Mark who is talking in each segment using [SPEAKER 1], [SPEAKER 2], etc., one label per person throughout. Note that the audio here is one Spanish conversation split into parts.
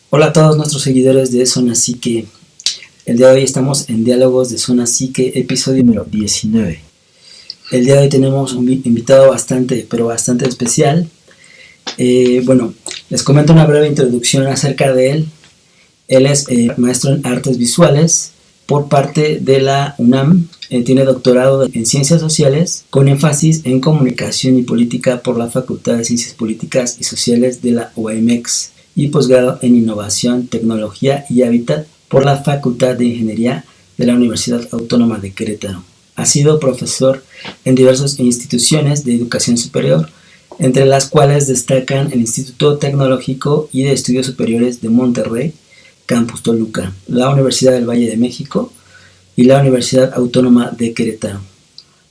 [SPEAKER 1] Hola a todos nuestros seguidores de Zona Psique. El día de hoy estamos en Diálogos de Zona Psique, episodio número 19. El día de hoy tenemos un invitado bastante especial. Les comento una breve introducción acerca de él. Él es maestro en artes visuales por parte de la UNAM. Tiene doctorado en ciencias sociales con énfasis en comunicación y política por la Facultad de Ciencias Políticas y Sociales de la UAMX y posgrado en innovación, tecnología y hábitat por la Facultad de Ingeniería de la Universidad Autónoma de Querétaro. Ha sido profesor en diversas instituciones de educación superior, entre las cuales destacan el Instituto Tecnológico y de Estudios Superiores de Monterrey, Campus Toluca, la Universidad del Valle de México y la Universidad Autónoma de Querétaro.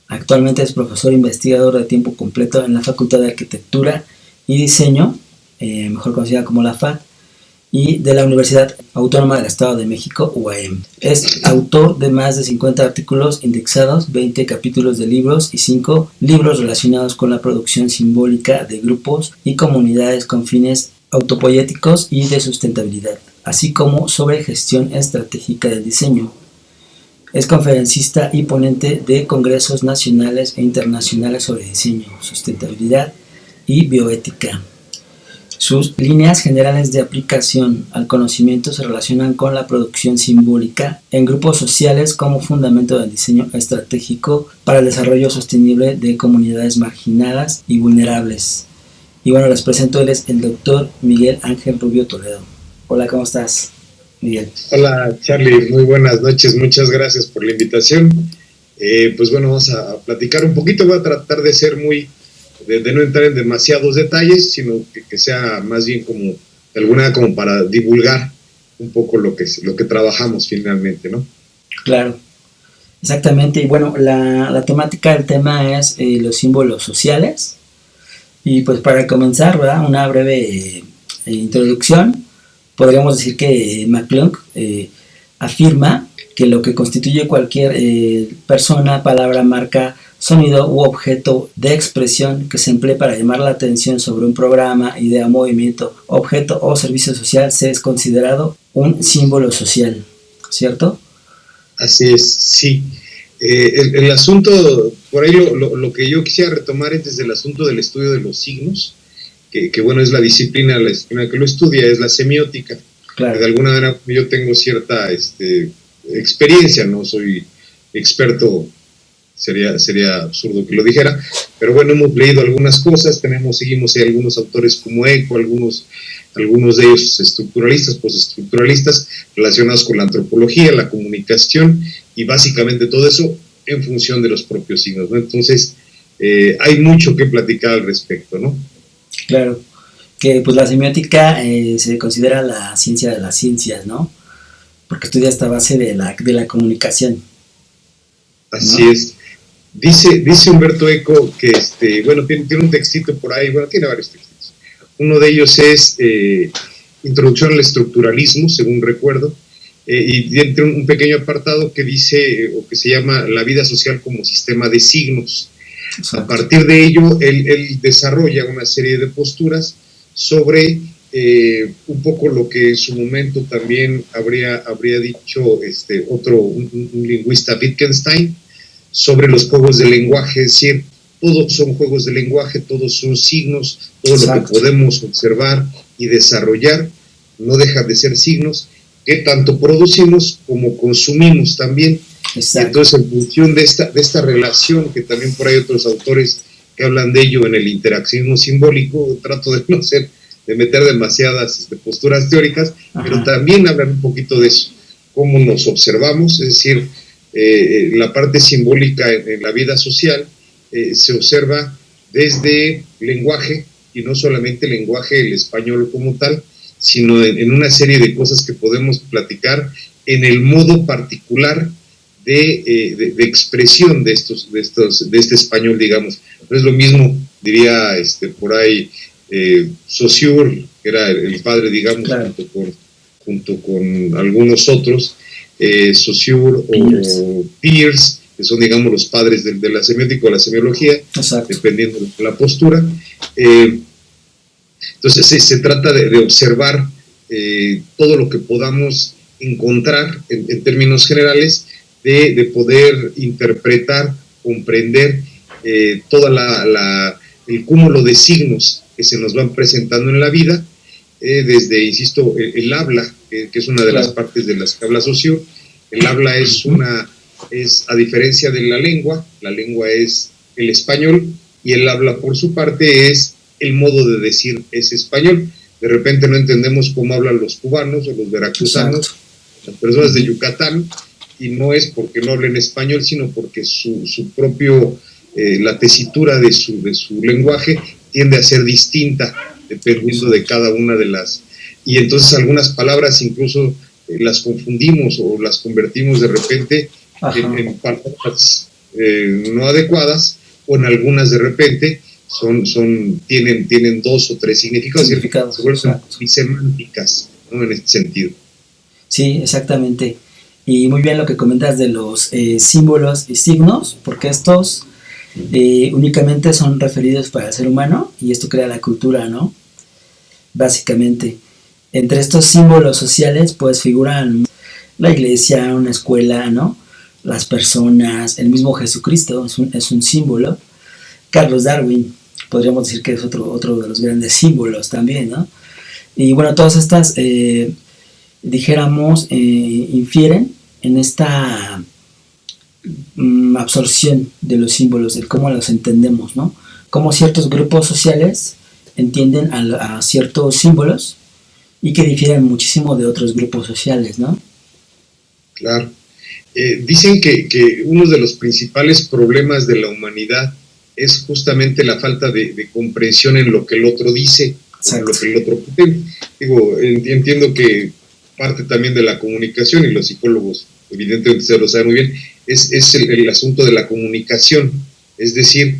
[SPEAKER 1] Actualmente es profesor investigador de tiempo completo en la Facultad de Arquitectura y Diseño, mejor conocida como la FAD, y de la Universidad Autónoma del Estado de México, UAM. Es autor de más de 50 artículos indexados, 20 capítulos de libros y 5 libros relacionados con la producción simbólica de grupos y comunidades con fines autopoéticos y de sustentabilidad, así como sobre gestión estratégica del diseño. Es conferencista y ponente de congresos nacionales e internacionales sobre diseño, sustentabilidad y bioética. Sus líneas generales de aplicación al conocimiento se relacionan con la producción simbólica en grupos sociales como fundamento del diseño estratégico para el desarrollo sostenible de comunidades marginadas y vulnerables. Y bueno, les presento, él es el doctor Miguel Ángel Rubio Toledo. Hola, ¿cómo estás, Miguel?
[SPEAKER 2] Hola, Charlie, muy buenas noches, muchas gracias por la invitación. Pues bueno, vamos a platicar un poquito, voy a tratar de ser de no entrar en demasiados detalles, sino que sea más bien como de alguna como para divulgar un poco lo que trabajamos finalmente, ¿no?
[SPEAKER 1] Claro, exactamente. Y bueno, la temática del tema es los símbolos sociales. Y pues para comenzar, ¿verdad? Una breve introducción. Podríamos decir que McClung afirma que lo que constituye cualquier persona, palabra, marca, sonido u objeto de expresión que se emplee para llamar la atención sobre un programa, idea, movimiento, objeto o servicio social se es considerado un símbolo social, ¿cierto?
[SPEAKER 2] Así es, sí. El asunto, por ahí lo que yo quisiera retomar es desde el asunto del estudio de los signos, que bueno, es la disciplina que lo estudia, es la semiótica. Claro. De alguna manera yo tengo cierta experiencia, no soy experto, sería absurdo que lo dijera, pero bueno, hemos leído algunas cosas, seguimos algunos autores como Eco, algunos de ellos estructuralistas, postestructuralistas, relacionados con la antropología, la comunicación, y básicamente todo eso en función de los propios signos, ¿no? Entonces, hay mucho que platicar al respecto, ¿no?
[SPEAKER 1] Claro, que pues la semiótica se considera la ciencia de las ciencias, ¿no? Porque estudia esta base de la comunicación.
[SPEAKER 2] Así, ¿no? Es. Dice Humberto Eco que, bueno, tiene un textito por ahí, bueno, tiene varios textitos. Uno de ellos es Introducción al Estructuralismo, según recuerdo, y tiene un pequeño apartado que dice, o que se llama La vida social como sistema de signos. Exacto. A partir de ello, él desarrolla una serie de posturas sobre un poco lo que en su momento también habría dicho un lingüista, Wittgenstein, sobre los juegos de lenguaje, es decir, todos son juegos de lenguaje, todos son signos, todo Exacto. Lo que podemos observar y desarrollar no deja de ser signos que tanto producimos como consumimos también. Exacto. Entonces, en función de esta relación, que también por ahí otros autores que hablan de ello en el interaccionismo simbólico, trato de meter demasiadas posturas teóricas, Ajá. Pero también hablan un poquito de eso, cómo nos observamos, es decir, la parte simbólica en la vida social se observa desde lenguaje, y no solamente lenguaje, el español como tal, sino en una serie de cosas que podemos platicar en el modo particular de expresión de este español, digamos. No es lo mismo, diría por ahí Saussure, que era el padre, digamos, claro. junto con algunos otros, Saussure o Peirce, que son, digamos, los padres de la semiótica o la semiología, Exacto. Dependiendo de la postura. Entonces se trata de observar todo lo que podamos encontrar en términos generales de poder interpretar, comprender toda el cúmulo de signos que se nos van presentando en la vida, desde, insisto, el habla, que es una de las partes de las que habla Saussure. El habla es a diferencia de la lengua es el español, y el habla por su parte es el modo de decir ese español. De repente no entendemos cómo hablan los cubanos o los veracruzanos, las personas de Yucatán, y no es porque no hablen español, sino porque su propio, la tesitura de su lenguaje tiende a ser distinta dependiendo de cada una de las, y entonces algunas palabras incluso las confundimos o las convertimos de repente en palabras no adecuadas, o en algunas de repente tienen 2 o 3 significados, se vuelven semánticas, ¿no? En este sentido.
[SPEAKER 1] Sí, exactamente. Y muy bien lo que comentas de los símbolos y signos, porque estos únicamente son referidos para el ser humano, y esto crea la cultura, ¿no? Básicamente. Entre estos símbolos sociales, pues figuran la iglesia, una escuela, ¿no? Las personas, el mismo Jesucristo es un símbolo. Carlos Darwin, podríamos decir que es otro de los grandes símbolos también, ¿no? Y bueno, todas estas, dijéramos, infieren en esta absorción de los símbolos, de cómo los entendemos, ¿no? Cómo ciertos grupos sociales entienden a ciertos símbolos y que difieren muchísimo de otros grupos sociales, ¿no?
[SPEAKER 2] Claro. Dicen que uno de los principales problemas de la humanidad es justamente la falta de comprensión en lo que el otro dice, en lo que el otro pretende. Digo, entiendo que parte también de la comunicación, y los psicólogos evidentemente se lo saben muy bien, es el asunto de la comunicación. Es decir,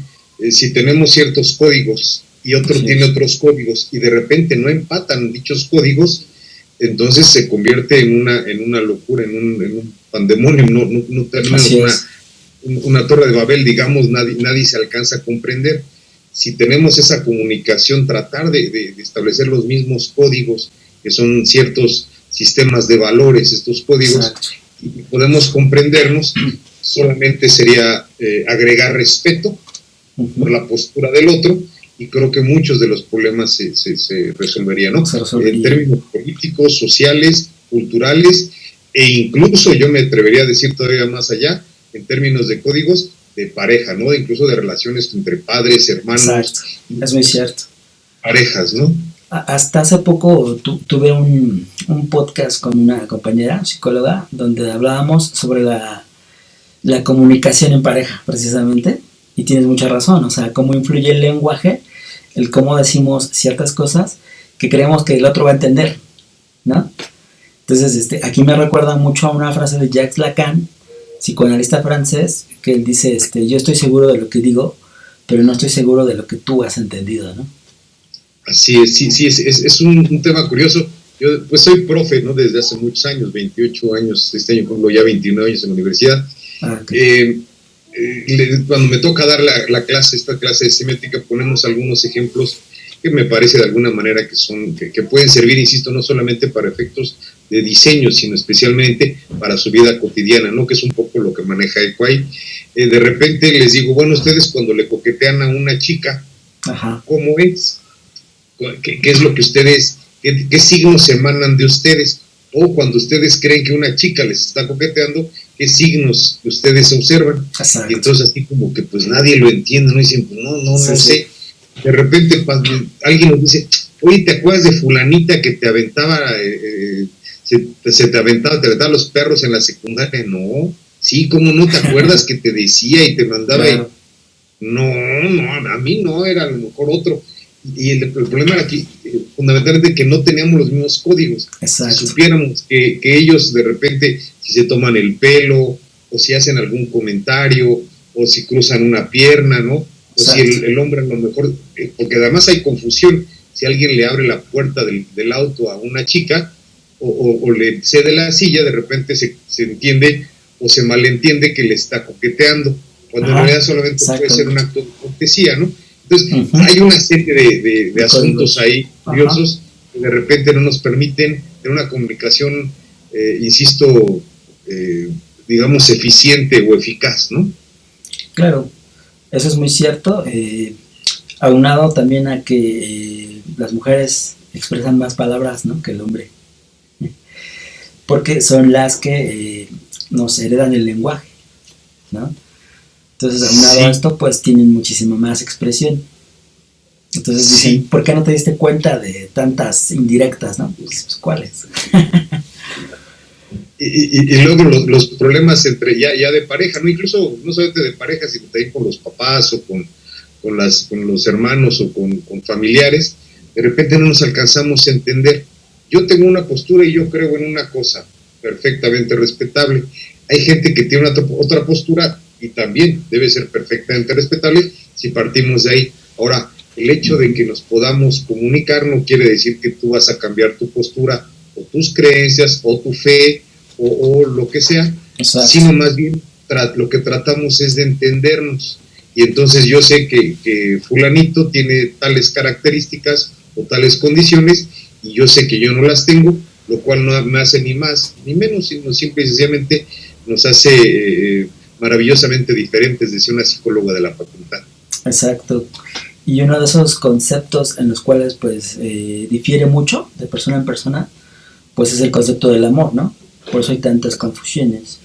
[SPEAKER 2] si tenemos ciertos códigos y otro tiene otros códigos y de repente no empatan dichos códigos, entonces se convierte en una locura, en un pandemonio, no tenemos una torre de Babel, digamos, nadie se alcanza a comprender. Si tenemos esa comunicación, tratar de establecer los mismos códigos, que son ciertos sistemas de valores, estos códigos, y podemos comprendernos, solamente sería agregar respeto por la postura del otro, y creo que muchos de los problemas se resolverían, ¿no? En términos políticos, sociales, culturales, e incluso yo me atrevería a decir todavía más allá, en términos de códigos de pareja, ¿no? Incluso de relaciones entre padres, hermanos.
[SPEAKER 1] Es muy cierto.
[SPEAKER 2] Parejas, ¿no?
[SPEAKER 1] Hasta hace poco tuve un podcast con una compañera psicóloga donde hablábamos sobre la comunicación en pareja, precisamente, y tienes mucha razón, o sea, cómo influye el lenguaje, el cómo decimos ciertas cosas que creemos que el otro va a entender, ¿no? Entonces, aquí me recuerda mucho a una frase de Jacques Lacan, psicoanalista francés, que él dice, yo estoy seguro de lo que digo, pero no estoy seguro de lo que tú has entendido, ¿no?
[SPEAKER 2] Así es, sí, es un tema curioso. Yo pues soy profe, ¿no? Desde hace muchos años, 28 años, este año cumplo ya 29 años en la universidad. Cuando me toca dar esta clase de semiótica, ponemos algunos ejemplos que me parece de alguna manera que pueden servir, insisto, no solamente para efectos de diseño, sino especialmente para su vida cotidiana, ¿no? Que es un poco lo que maneja Eco ahí. De repente les digo, bueno, ustedes cuando le coquetean a una chica, ¿cómo es? ¿Qué es lo que ustedes, qué signos emanan de ustedes? O cuando ustedes creen que una chica les está coqueteando, ¿qué signos ustedes observan?
[SPEAKER 1] Exacto.
[SPEAKER 2] Y entonces así como que pues nadie lo entiende, ¿no? Dicen, pues no sé. De repente alguien nos dice, oye, ¿te acuerdas de fulanita que te aventaba, te aventaba los perros en la secundaria? No, sí, ¿cómo no te acuerdas que te decía y te mandaba? Claro. No, a mí no, era a lo mejor otro. Y el problema era aquí, fundamentalmente, que no teníamos los mismos códigos.
[SPEAKER 1] Exacto.
[SPEAKER 2] Si supiéramos que ellos de repente, si se toman el pelo, o si hacen algún comentario, o si cruzan una pierna, ¿no? O si el hombre a lo mejor, porque además hay confusión, si alguien le abre la puerta del auto a una chica, o le cede la silla, de repente se entiende o se malentiende que le está coqueteando, cuando en realidad solamente puede ser un acto de cortesía, ¿no? Entonces, hay una serie de asuntos ahí curiosos de repente no nos permiten tener una comunicación, insisto, digamos, eficiente o eficaz, ¿no?
[SPEAKER 1] Claro, eso es muy cierto. Aunado también a que las mujeres expresan más palabras, ¿no?, que el hombre, porque son las que nos heredan el lenguaje, ¿no? Entonces, aunado a esto, pues tienen muchísima más expresión. Entonces dicen, ¿por qué no te diste cuenta de tantas indirectas, no? Pues, ¿cuáles?
[SPEAKER 2] Y luego los problemas entre ya de pareja, no incluso no solamente de pareja, sino también con los papás o con los hermanos o con familiares, de repente no nos alcanzamos a entender. Yo tengo una postura y yo creo en una cosa perfectamente respetable. Hay gente que tiene otra postura y también debe ser perfectamente respetable si partimos de ahí. Ahora, el hecho de que nos podamos comunicar no quiere decir que tú vas a cambiar tu postura o tus creencias o tu fe o lo que sea, exacto, sino más bien lo que tratamos es de entendernos. Y entonces yo sé que fulanito tiene tales características o tales condiciones y yo sé que yo no las tengo, lo cual no me hace ni más ni menos, sino simple y sencillamente nos hace maravillosamente diferentes, decía una psicóloga de la facultad.
[SPEAKER 1] Exacto. Y uno de esos conceptos en los cuales pues difiere mucho de persona en persona, pues es el concepto del amor, ¿no? Por eso hay tantas confusiones,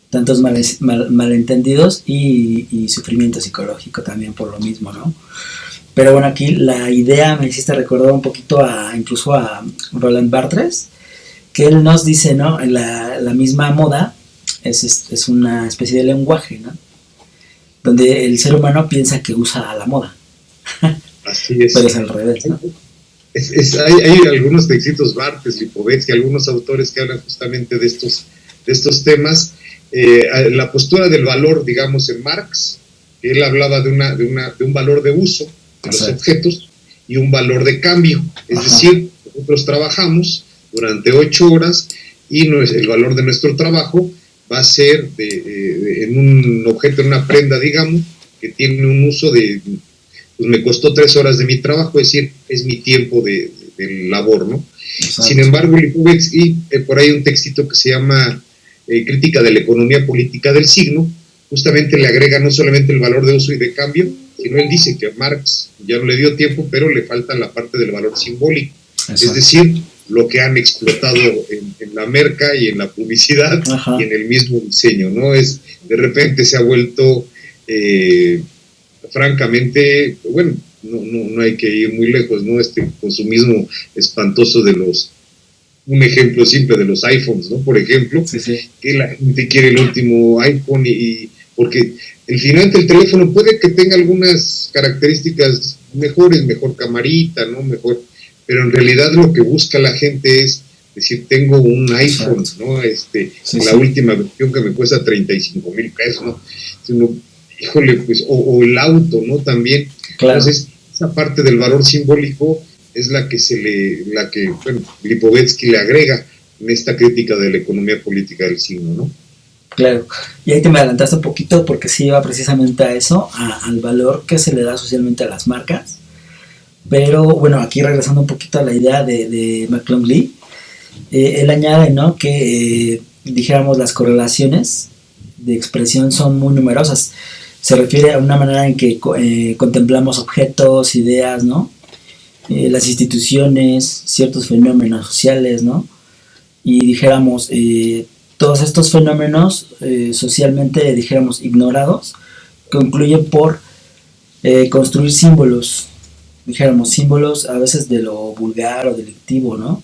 [SPEAKER 1] tantos malentendidos y sufrimiento psicológico también por lo mismo, ¿no? Pero bueno, aquí la idea me hiciste recordar un poquito incluso a Roland Barthes, que él nos dice, ¿no? La misma moda es una especie de lenguaje, ¿no? Donde el ser humano piensa que usa a la moda.
[SPEAKER 2] Así es.
[SPEAKER 1] Pero es al revés, ¿no?
[SPEAKER 2] Hay algunos textitos, Barthes, Lipovetsky, algunos autores que hablan justamente de estos temas. La postura del valor, digamos, en Marx, él hablaba de un valor de uso de los objetos y un valor de cambio. Es decir, nosotros trabajamos durante 8 horas y el valor de nuestro trabajo va a ser en un objeto, en una prenda, digamos, que tiene un uso pues me costó 3 horas de mi trabajo, es decir, es mi tiempo de labor, ¿no? Exacto. Sin embargo, Lipovetsky, por ahí un textito que se llama Crítica de la economía política del signo, justamente le agrega no solamente el valor de uso y de cambio, sino él dice que a Marx ya no le dio tiempo, pero le falta la parte del valor simbólico. Exacto. Es decir, lo que han explotado en la merca y en la publicidad y en el mismo diseño, ¿no? De repente se ha vuelto... francamente, bueno, no hay que ir muy lejos, ¿no? Este consumismo espantoso un ejemplo simple de los iPhones, ¿no? Por ejemplo, que la gente quiere el último iPhone porque el final del teléfono puede que tenga algunas características mejores, mejor camarita, ¿no? Mejor, pero en realidad lo que busca la gente es decir, tengo un iPhone, ¿no? La última versión que me cuesta 35,000 pesos, ¿no? Híjole, pues, o el auto, ¿no? También. Claro. Entonces, esa parte del valor simbólico es la que Lipovetsky le agrega en esta crítica de la economía política del signo, ¿no?
[SPEAKER 1] Claro, y ahí te me adelantaste un poquito porque sí iba precisamente a eso, al valor que se le da socialmente a las marcas. Pero bueno, aquí regresando un poquito a la idea de McClung-Lee, él añade, ¿no?, que dijéramos las correlaciones de expresión son muy numerosas. Se refiere a una manera en que contemplamos objetos, ideas, ¿no? Las instituciones, ciertos fenómenos sociales, ¿no? Y dijéramos, todos estos fenómenos socialmente, dijéramos, ignorados, concluyen por construir símbolos, dijéramos, símbolos a veces de lo vulgar o delictivo, ¿no?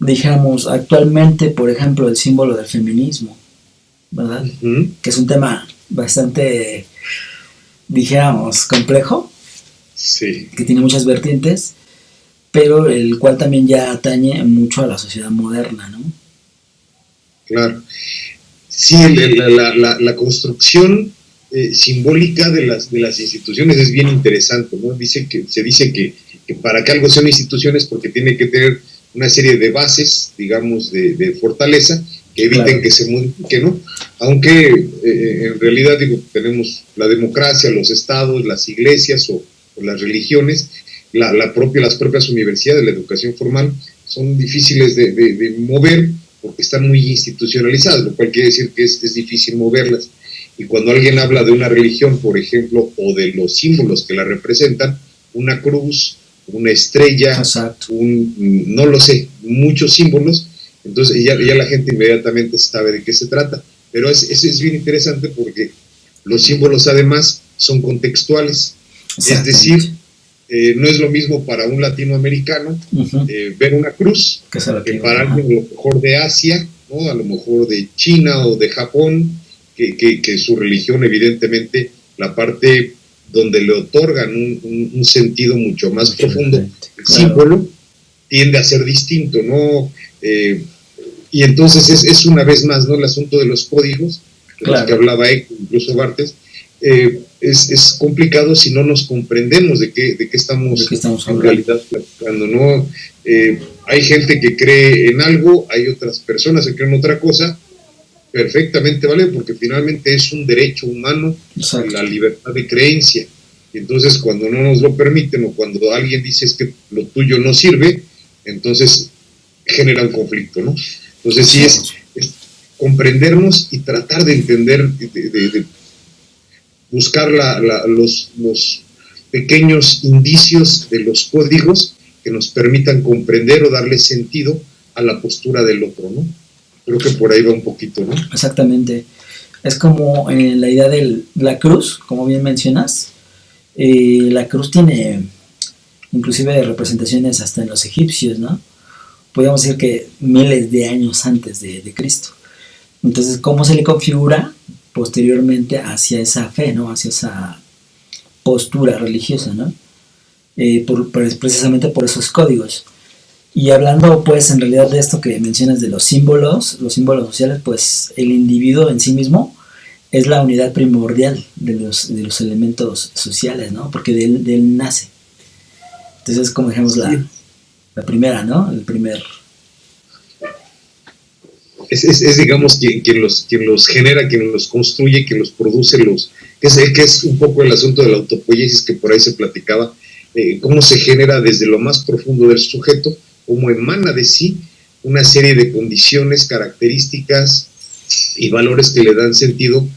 [SPEAKER 1] Dijéramos, actualmente, por ejemplo, el símbolo del feminismo, ¿verdad? Uh-huh. Que es un tema bastante, dijéramos, complejo,
[SPEAKER 2] sí,
[SPEAKER 1] que tiene muchas vertientes, pero el cual también ya atañe mucho a la sociedad moderna, ¿no?
[SPEAKER 2] Claro. Sí, la construcción simbólica de las instituciones es bien interesante, ¿no? Se dice que para que algo sean instituciones porque tiene que tener una serie de bases, digamos, de fortaleza, que eviten claro. que se modifique, ¿no? Aunque en realidad, tenemos la democracia, los estados, las iglesias o las religiones, las propias universidades, la educación formal, son difíciles de mover porque están muy institucionalizadas, lo cual quiere decir que es difícil moverlas. Y cuando alguien habla de una religión, por ejemplo, o de los símbolos que la representan, una cruz, una estrella, no lo sé, muchos símbolos, entonces ya la gente inmediatamente sabe de qué se trata. Pero es bien interesante porque los símbolos además son contextuales, es decir, no es lo mismo para un latinoamericano ver una cruz que para alguien a lo mejor de Asia, ¿no? A lo mejor de China o de Japón, que su religión evidentemente, la parte donde le otorgan un sentido mucho más profundo, el símbolo tiende a ser distinto, ¿no? Y entonces es una vez más, ¿no?, el asunto de los códigos, de los que hablaba Eco, incluso Barthes. Es complicado si no nos comprendemos de qué estamos en realidad platicando, ¿no? Hay gente que cree en algo, hay otras personas que creen otra cosa, perfectamente vale, porque finalmente es un derecho humano la libertad de creencia. Y entonces cuando no nos lo permiten o cuando alguien dice es que lo tuyo no sirve, entonces genera un conflicto, ¿no? Entonces sí es comprendernos y tratar de entender, de buscar los pequeños indicios de los códigos que nos permitan comprender o darle sentido a la postura del otro, ¿no? Creo que por ahí va un poquito, ¿no?
[SPEAKER 1] Exactamente. Es como la idea de la cruz, como bien mencionas. La cruz tiene inclusive representaciones hasta en los egipcios, ¿no? Podríamos decir que miles de años antes de Cristo. Entonces, ¿cómo se le configura posteriormente hacia esa fe, ¿no? Hacia esa postura religiosa, ¿no? Precisamente por esos códigos. Y hablando, pues, en realidad de esto que mencionas de los símbolos sociales, pues, el individuo en sí mismo es la unidad primordial de los elementos sociales, ¿no? Porque de él nace. Entonces, como dijimos, la primera, ¿no? El primer...
[SPEAKER 2] Es digamos, quien los genera, quien los construye, quien los produce, que es un poco el asunto de la autopoiesis que por ahí se platicaba, cómo se genera desde lo más profundo del sujeto, cómo emana de sí una serie de condiciones, características y valores que le dan sentido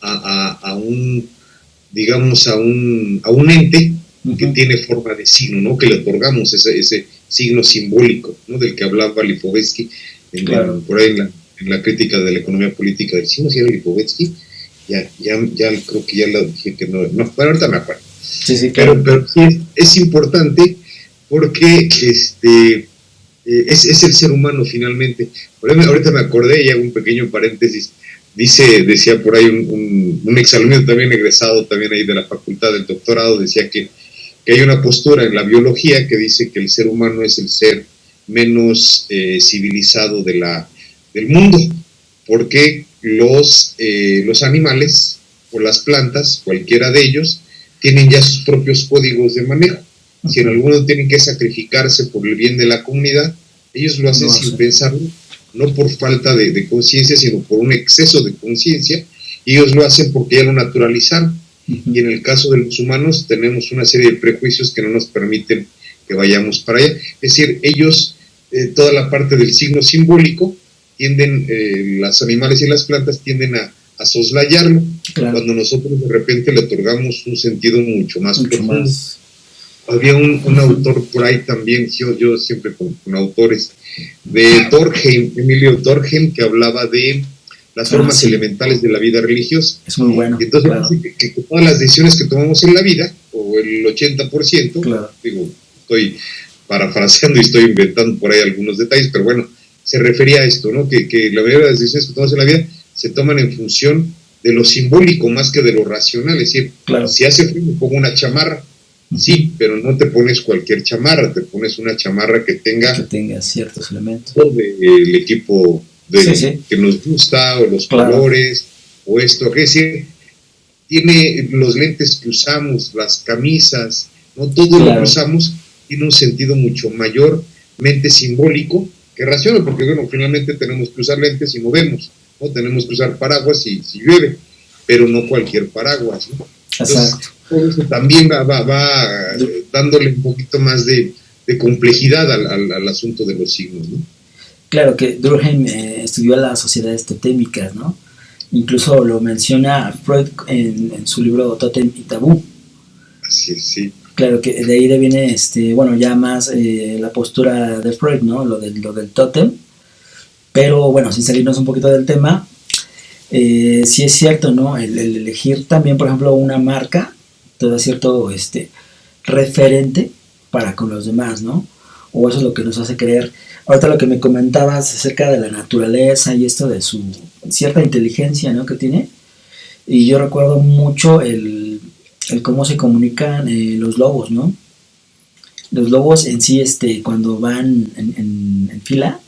[SPEAKER 2] a un, digamos, a un ente que tiene forma de signo, ¿no? Que le otorgamos ese signo simbólico, ¿no? Del que hablaba Lipovetsky por ahí en la crítica de la economía política del signo, si era Lipovetsky, ya creo que ya lo dije que no, bueno, ahorita me acuerdo.
[SPEAKER 1] Sí, claro.
[SPEAKER 2] Pero sí, es importante porque es el ser humano finalmente. Ahorita me acordé y hago un pequeño paréntesis. Decía por ahí un exalumno también egresado también ahí de la facultad del doctorado, decía que hay una postura en la biología que dice que el ser humano es el ser menos civilizado del mundo, porque los animales o las plantas, cualquiera de ellos, tienen ya sus propios códigos de manejo. Si en alguno tienen que sacrificarse por el bien de la comunidad, ellos lo hacen sin pensarlo, no por falta de conciencia, sino por un exceso de conciencia, y ellos lo hacen porque ya lo naturalizaron. Y en el caso de los humanos tenemos una serie de prejuicios que no nos permiten que vayamos para allá. Es decir, ellos, toda la parte del signo simbólico, los animales y las plantas tienden a soslayarlo, cuando nosotros de repente le otorgamos un sentido mucho más profundo. Había un autor por ahí también, yo siempre con autores, de Durkheim, Emilio Durkheim, que hablaba de las formas elementales de la vida religiosa.
[SPEAKER 1] Es muy bueno.
[SPEAKER 2] Y entonces, que todas las decisiones que tomamos en la vida, o el 80%, digo, estoy parafraseando y estoy inventando por ahí algunos detalles, pero bueno, se refería a esto, ¿no? Que la mayoría de las decisiones que tomamos en la vida se toman en función de lo simbólico más que de lo racional. Es decir, si hace frío me pongo una chamarra, sí, pero no te pones cualquier chamarra, te pones una chamarra que tenga
[SPEAKER 1] ciertos elementos
[SPEAKER 2] del equipo que nos gusta, o los colores, o esto, es decir, tiene los lentes que usamos, las camisas, ¿no? Todo lo que usamos tiene un sentido mucho mayormente simbólico que racional, porque bueno, finalmente tenemos que usar lentes y movemos, ¿no? Tenemos que usar paraguas si llueve, pero no cualquier paraguas, ¿no? Entonces, todo eso también va dándole un poquito más de complejidad al asunto de los signos, ¿no?
[SPEAKER 1] Claro que Durkheim estudió las sociedades totémicas, ¿no? Incluso lo menciona Freud en su libro Tótem y Tabú.
[SPEAKER 2] Así es, sí.
[SPEAKER 1] Claro que de ahí viene, bueno, ya más la postura de Freud, ¿no? Lo del tótem. Pero bueno, sin salirnos un poquito del tema, sí es cierto, ¿no? El elegir también, por ejemplo, una marca, te da cierto referente para con los demás, ¿no? O eso es lo que nos hace creer. Ahorita lo que me comentabas acerca de la naturaleza y esto de su cierta inteligencia, ¿no? Que tiene. Y yo recuerdo mucho el cómo se comunican los lobos, ¿no? Los lobos en sí, cuando van en fila,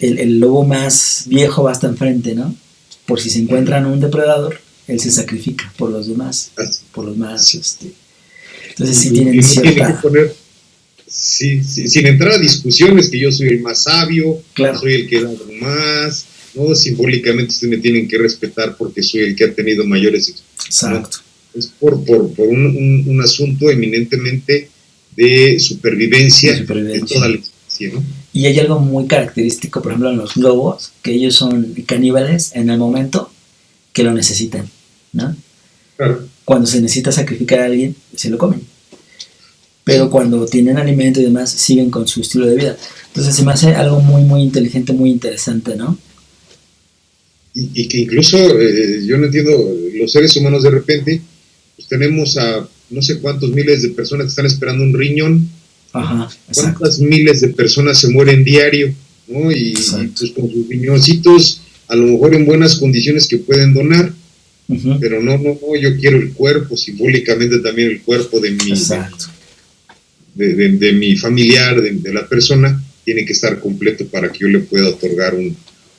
[SPEAKER 1] el lobo más viejo va hasta enfrente, ¿no? Por si se encuentran un depredador, él se sacrifica por los demás, por los más, entonces sí tienen cierta...
[SPEAKER 2] Tiene que poner, sí, sin entrar a discusiones que yo soy el más sabio,
[SPEAKER 1] claro,
[SPEAKER 2] soy el que da más, ¿no? Simbólicamente ustedes me tienen que respetar porque soy el que ha tenido mayores experiencias.
[SPEAKER 1] Exacto.
[SPEAKER 2] ¿No? Es por un asunto eminentemente de supervivencia de toda la especie, ¿no?
[SPEAKER 1] Y hay algo muy característico, por ejemplo, en los lobos, que ellos son caníbales en el momento que lo necesitan, ¿no?
[SPEAKER 2] Claro.
[SPEAKER 1] Cuando se necesita sacrificar a alguien, se lo comen. Pero cuando tienen alimento y demás, siguen con su estilo de vida. Entonces se me hace algo muy, muy inteligente, muy interesante, ¿no?
[SPEAKER 2] Y que incluso, yo no entiendo, los seres humanos de repente, pues tenemos a no sé cuántos miles de personas que están esperando un riñón.
[SPEAKER 1] Ajá,
[SPEAKER 2] ¿cuántas miles de personas se mueren diario, ¿no? Y pues con sus riñoncitos, a lo mejor en buenas condiciones que pueden donar, pero no, yo quiero el cuerpo, simbólicamente también el cuerpo de mi, de mi familiar, de la persona, tiene que estar completo para que yo le pueda otorgar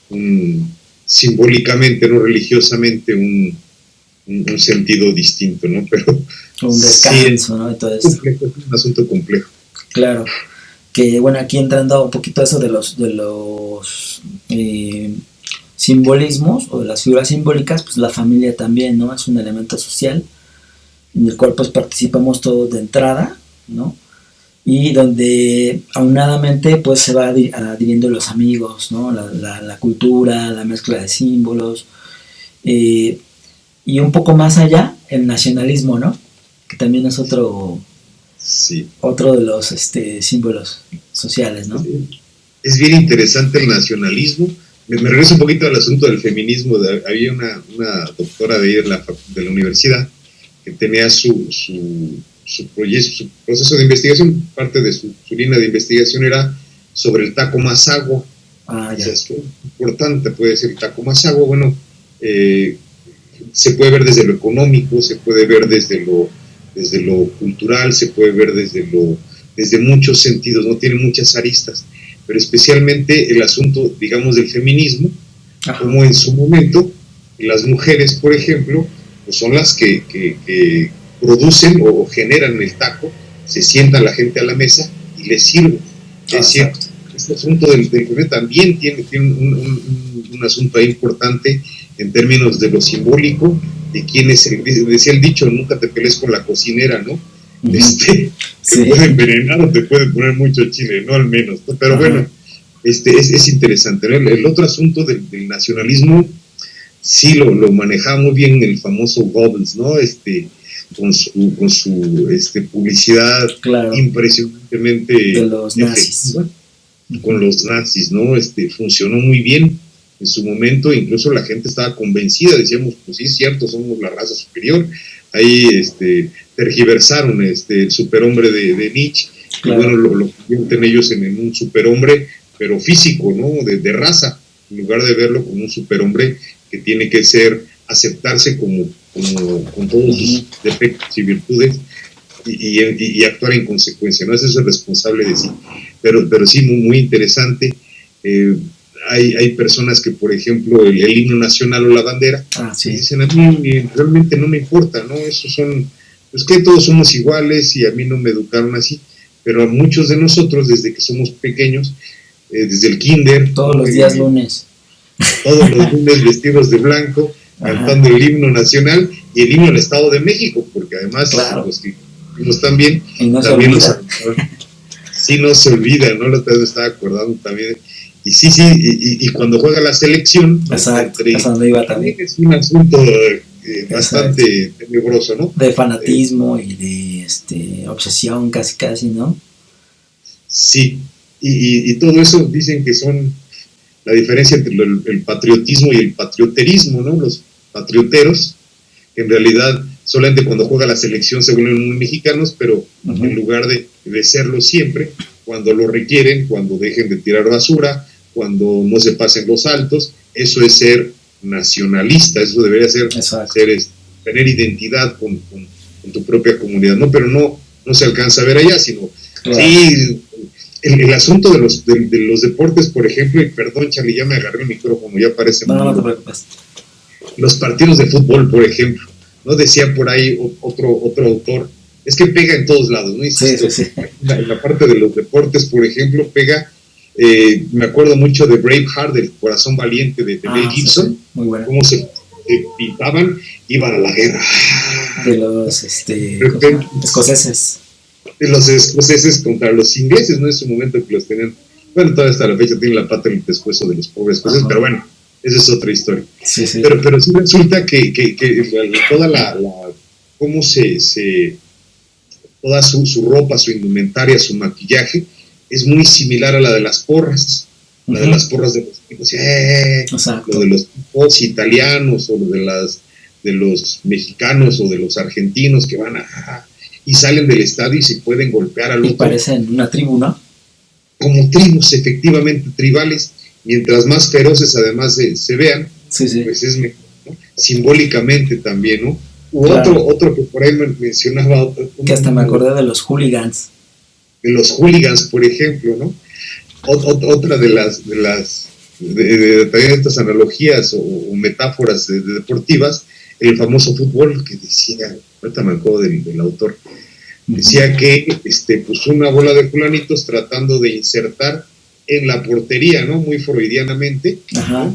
[SPEAKER 2] un simbólicamente, no religiosamente, un sentido distinto, ¿no? Pero
[SPEAKER 1] un descanso, sí, ¿no? Y todo esto.
[SPEAKER 2] Es un asunto complejo.
[SPEAKER 1] Claro, que bueno, aquí entrando un poquito a eso de los simbolismos o de las figuras simbólicas, pues la familia también, ¿no? Es un elemento social en el cual pues participamos todos de entrada, ¿no? Y donde aunadamente pues se va adhiriendo los amigos, ¿no? La cultura, la mezcla de símbolos, y un poco más allá el nacionalismo, ¿no? Que también es otro de los símbolos sociales, ¿no?
[SPEAKER 2] Es bien interesante el nacionalismo. Me regreso un poquito al asunto del feminismo. Había una doctora de la universidad que tenía su proceso de investigación. Parte de su línea de investigación era sobre el Taco Mazahua.
[SPEAKER 1] Ya.
[SPEAKER 2] O sea, es importante, puede ser el Taco Mazahua. Bueno, se puede ver desde lo económico, se puede ver desde lo cultural, se puede ver desde muchos sentidos, no tiene muchas aristas, pero especialmente el asunto, digamos, del feminismo, como en su momento las mujeres, por ejemplo, pues son las que producen o generan el taco, se sienta la gente a la mesa y les sirve. Es decir, este asunto del feminismo también tiene un asunto ahí importante en términos de lo simbólico, de quienes, decía el dicho, nunca te pelees con la cocinera, ¿no? Te puede envenenar o te puede poner mucho chile, ¿no? Al menos, ¿no? Pero bueno, es interesante, ¿no? El otro asunto del nacionalismo, sí lo manejaba muy bien el famoso Goebbels, ¿no? Con su publicidad impresionantemente
[SPEAKER 1] de los nazis.
[SPEAKER 2] Con los nazis, ¿no? Funcionó muy bien en su momento, incluso la gente estaba convencida, decíamos, pues sí, es cierto, somos la raza superior. Ahí tergiversaron el superhombre de Nietzsche, y bueno, lo convierten ellos en un superhombre, pero físico, ¿no? De raza, en lugar de verlo como un superhombre que tiene que aceptarse con todos sus defectos y virtudes y actuar en consecuencia, ¿no? Ese es el responsable de sí. Pero sí, muy, muy interesante. Hay personas que, por ejemplo, el himno nacional o la bandera, dicen, a mí realmente no me importa, ¿no? Esos son, pues que todos somos iguales y a mí no me educaron así, pero a muchos de nosotros, desde que somos pequeños, desde el kinder,
[SPEAKER 1] todos los lunes
[SPEAKER 2] vestidos de blanco, cantando el himno nacional, y el himno del Estado de México, porque además
[SPEAKER 1] claro.
[SPEAKER 2] los que nos también,
[SPEAKER 1] y no
[SPEAKER 2] también
[SPEAKER 1] sí
[SPEAKER 2] no se olvida, ¿no? La otra vez estaba acordando también. Y sí, y cuando juega la selección, ¿no?
[SPEAKER 1] Exacto, es donde iba también.
[SPEAKER 2] Es un asunto bastante tenebroso, ¿no?
[SPEAKER 1] De fanatismo y de obsesión casi, ¿no?
[SPEAKER 2] Sí, y todo eso dicen que son la diferencia entre el patriotismo y el patrioterismo, ¿no? Los patrioteros, que en realidad solamente cuando juega la selección se vuelven muy mexicanos, pero en lugar de serlo siempre, cuando lo requieren, cuando dejen de tirar basura, cuando no se pasen los altos, eso es ser nacionalista, eso debería ser tener identidad con tu propia comunidad, ¿no? Pero no se alcanza a ver allá, sino sí, el asunto de los deportes, por ejemplo, y perdón, Charlie, ya me agarré el micrófono, ya parece
[SPEAKER 1] no te preocupes.
[SPEAKER 2] Los partidos de fútbol, por ejemplo, ¿no? Decía por ahí otro autor, es que pega en todos lados, ¿no? Insisto,
[SPEAKER 1] sí.
[SPEAKER 2] En la parte de los deportes, por ejemplo, pega, me acuerdo mucho de Braveheart, del Corazón Valiente de Mel Gibson,
[SPEAKER 1] muy bueno.
[SPEAKER 2] Cómo se pintaban, iban a la guerra.
[SPEAKER 1] De los escoceses.
[SPEAKER 2] De los escoceses contra los ingleses, ¿no? En su momento que los tenían, bueno, todavía hasta la fecha tienen la pata en el pescuezo de los pobres escoceses, pero bueno, esa es otra historia.
[SPEAKER 1] Sí.
[SPEAKER 2] Pero sí resulta que toda cómo toda su ropa, su indumentaria, su maquillaje, es muy similar a la de las porras. La de las porras de los tipos, lo de los tipos italianos, o lo de los mexicanos, o de los argentinos que van y salen del estadio y se pueden golpear al otro.
[SPEAKER 1] Y parecen una tribu, ¿no?
[SPEAKER 2] Como tribus, efectivamente, tribales. Mientras más feroces además se vean, pues es mejor, ¿no? Simbólicamente también, ¿no? Otro que por ahí mencionaba.
[SPEAKER 1] Que hasta me acordé de los hooligans.
[SPEAKER 2] De los hooligans, por ejemplo, ¿no? Otra de también estas analogías o metáforas deportivas, el famoso fútbol que decía, ahorita me acuerdo del autor, decía que pues una bola de fulanitos tratando de insertar en la portería, ¿no? Muy freudianamente.
[SPEAKER 1] ¿no?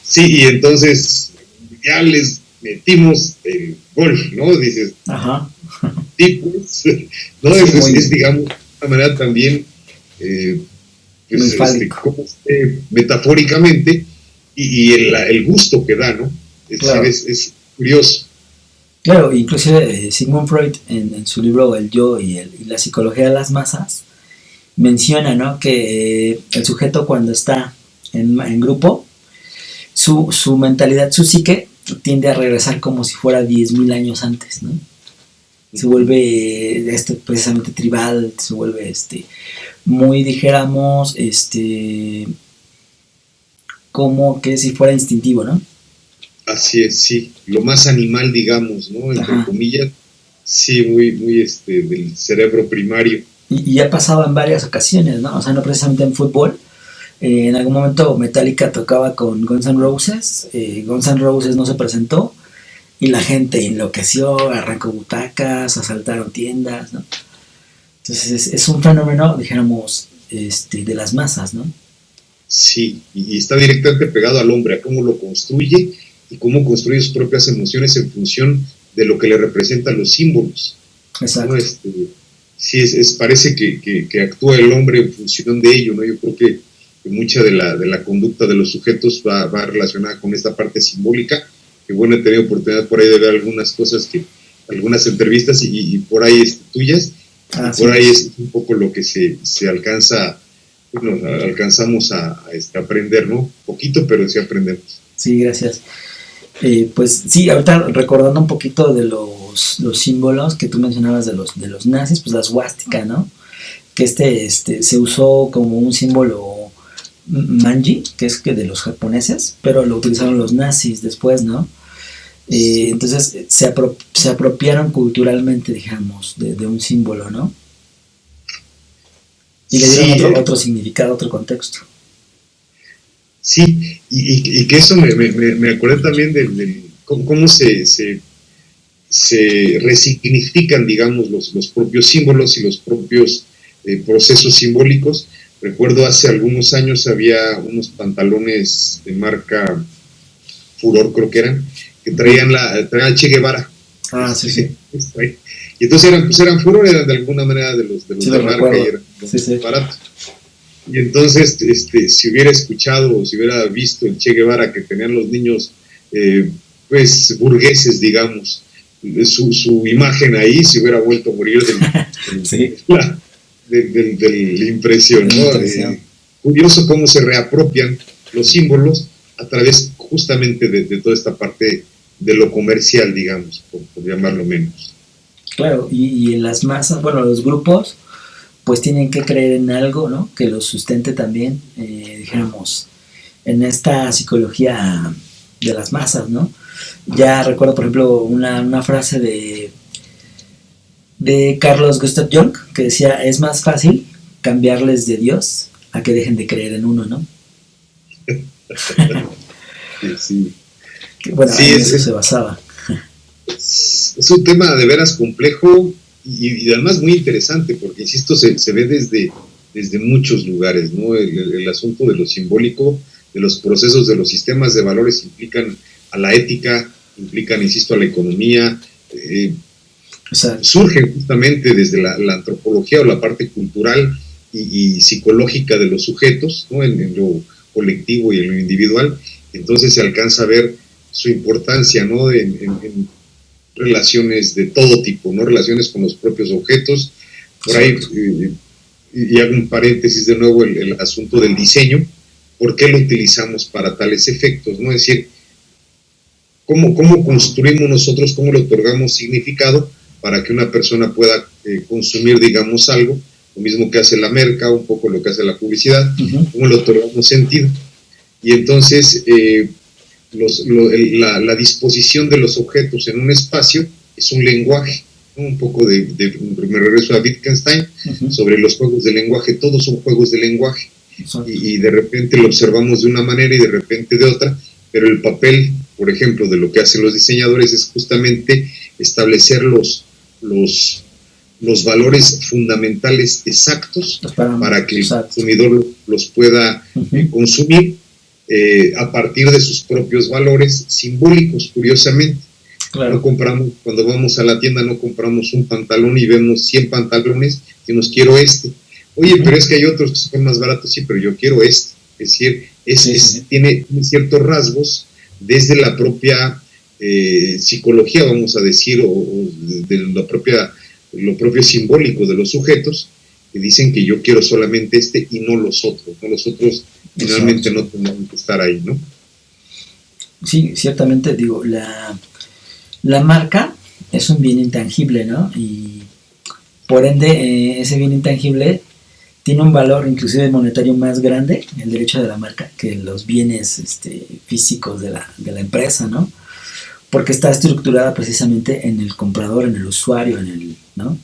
[SPEAKER 2] Sí, y entonces ya les metimos el gol, ¿no? Dices, sí, pues, ¿no? Es, digamos, de una manera también pues, metafóricamente y el gusto que da, ¿no? Es curioso.
[SPEAKER 1] Claro, inclusive Sigmund Freud en su libro El Yo y la psicología de las masas menciona, ¿no? Que el sujeto cuando está en grupo, su mentalidad, su psique tiende a regresar como si fuera 10.000 años antes, ¿no? Se vuelve precisamente tribal, se vuelve muy, dijéramos, como que si fuera instintivo, ¿no?
[SPEAKER 2] Así es, sí, lo más animal, digamos, ¿no? Entre comillas, sí, muy del cerebro primario.
[SPEAKER 1] Y ya pasaba en varias ocasiones, ¿no? O sea, no precisamente en fútbol. En algún momento Metallica tocaba con Guns N' Roses. Guns N' Roses no se presentó y la gente enloqueció, arrancó butacas, asaltaron tiendas, ¿no? Entonces es un fenómeno, dijéramos, de las masas, ¿no?
[SPEAKER 2] Sí, y está directamente pegado al hombre, a cómo lo construye y cómo construye sus propias emociones en función de lo que le representan los símbolos.
[SPEAKER 1] Exacto.
[SPEAKER 2] ¿No? Sí, parece que actúa el hombre en función de ello, ¿no? Yo creo que mucha de la conducta de los sujetos va relacionada con esta parte simbólica, que bueno, he tenido oportunidad por ahí de ver algunas cosas, algunas entrevistas y por ahí tuyas, por ahí es un poco lo que se alcanza, bueno, alcanzamos a aprender, ¿no? Poquito, pero sí aprendemos.
[SPEAKER 1] Sí, gracias. Pues sí, ahorita recordando un poquito de los símbolos que tú mencionabas de los nazis, pues la swástica, ¿no? Que se usó como un símbolo manji, que es que de los japoneses, pero lo utilizaron los nazis después, ¿no? Entonces se apropiaron culturalmente, digamos, de un símbolo, ¿no? Y le dieron otro significado, otro contexto.
[SPEAKER 2] Sí, y que eso me acordé también de cómo se resignifican, digamos, los propios símbolos y los propios procesos simbólicos. Recuerdo hace algunos años había unos pantalones de marca Furor, creo que eran, que traían a Che Guevara.
[SPEAKER 1] Ah, sí, sí.
[SPEAKER 2] Y entonces eran furor, eran de alguna manera de los
[SPEAKER 1] Sí,
[SPEAKER 2] de marca, y eran baratos. Y entonces, si hubiera escuchado o si hubiera visto el Che Guevara que tenían los niños, pues burgueses, digamos, su imagen ahí, se hubiera vuelto a morir de la impresión, ¿no? Curioso cómo se reapropian los símbolos a través justamente de toda esta parte de lo comercial, digamos, por llamarlo menos.
[SPEAKER 1] Claro, y en las masas, bueno, los grupos, pues tienen que creer en algo, ¿no? Que los sustente también, dijéramos, en esta psicología de las masas, ¿no? Ya recuerdo, por ejemplo, una frase de Carlos Gustav Jung, que decía, es más fácil cambiarles de Dios a que dejen de creer en uno, ¿no?
[SPEAKER 2] Sí.
[SPEAKER 1] Que, bueno, sí, en eso se basaba.
[SPEAKER 2] Es un tema de veras complejo y además muy interesante, porque, insisto, se ve desde muchos lugares, ¿no? El asunto de lo simbólico, de los procesos, de los sistemas de valores implican a la ética, implican, insisto, a la economía, surgen justamente desde la antropología o la parte cultural y psicológica de los sujetos, ¿no? En lo colectivo y en lo individual. Entonces se alcanza a ver su importancia, ¿no? En relaciones de todo tipo, ¿no? Relaciones con los propios objetos. Por ahí, y hago un paréntesis de nuevo, el asunto del diseño. ¿Por qué lo utilizamos para tales efectos? ¿No? Es decir, ¿cómo construimos nosotros, cómo le otorgamos significado para que una persona pueda consumir, digamos, algo? Lo mismo que hace la merca, un poco lo que hace la publicidad, cómo le otorgamos sentido. Y entonces, la disposición de los objetos en un espacio es un lenguaje, ¿no? Un poco me regreso a Wittgenstein, sobre los juegos de lenguaje. Todos son juegos de lenguaje, y de repente lo observamos de una manera y de repente de otra, pero el papel, por ejemplo, de lo que hacen los diseñadores es justamente establecer los valores fundamentales exactos para que el consumidor los pueda consumir a partir de sus propios valores simbólicos, curiosamente. Claro. No compramos, cuando vamos a la tienda, no compramos un pantalón y vemos 100 pantalones y nos quiero este. Oye, pero es que hay otros que son más baratos, sí, pero yo quiero este. Es decir, tiene ciertos rasgos desde la propia psicología, vamos a decir, o de lo propio simbólico de los sujetos, que dicen que yo quiero solamente este y no los otros. No, los otros finalmente no tendrán que estar ahí, ¿no?
[SPEAKER 1] Sí, ciertamente, digo, la marca es un bien intangible, ¿no? Y por ende, ese bien intangible tiene un valor inclusive monetario más grande, el derecho de la marca, que los bienes físicos de la empresa, ¿no? Porque está estructurada precisamente en el comprador, en el usuario, ¿no?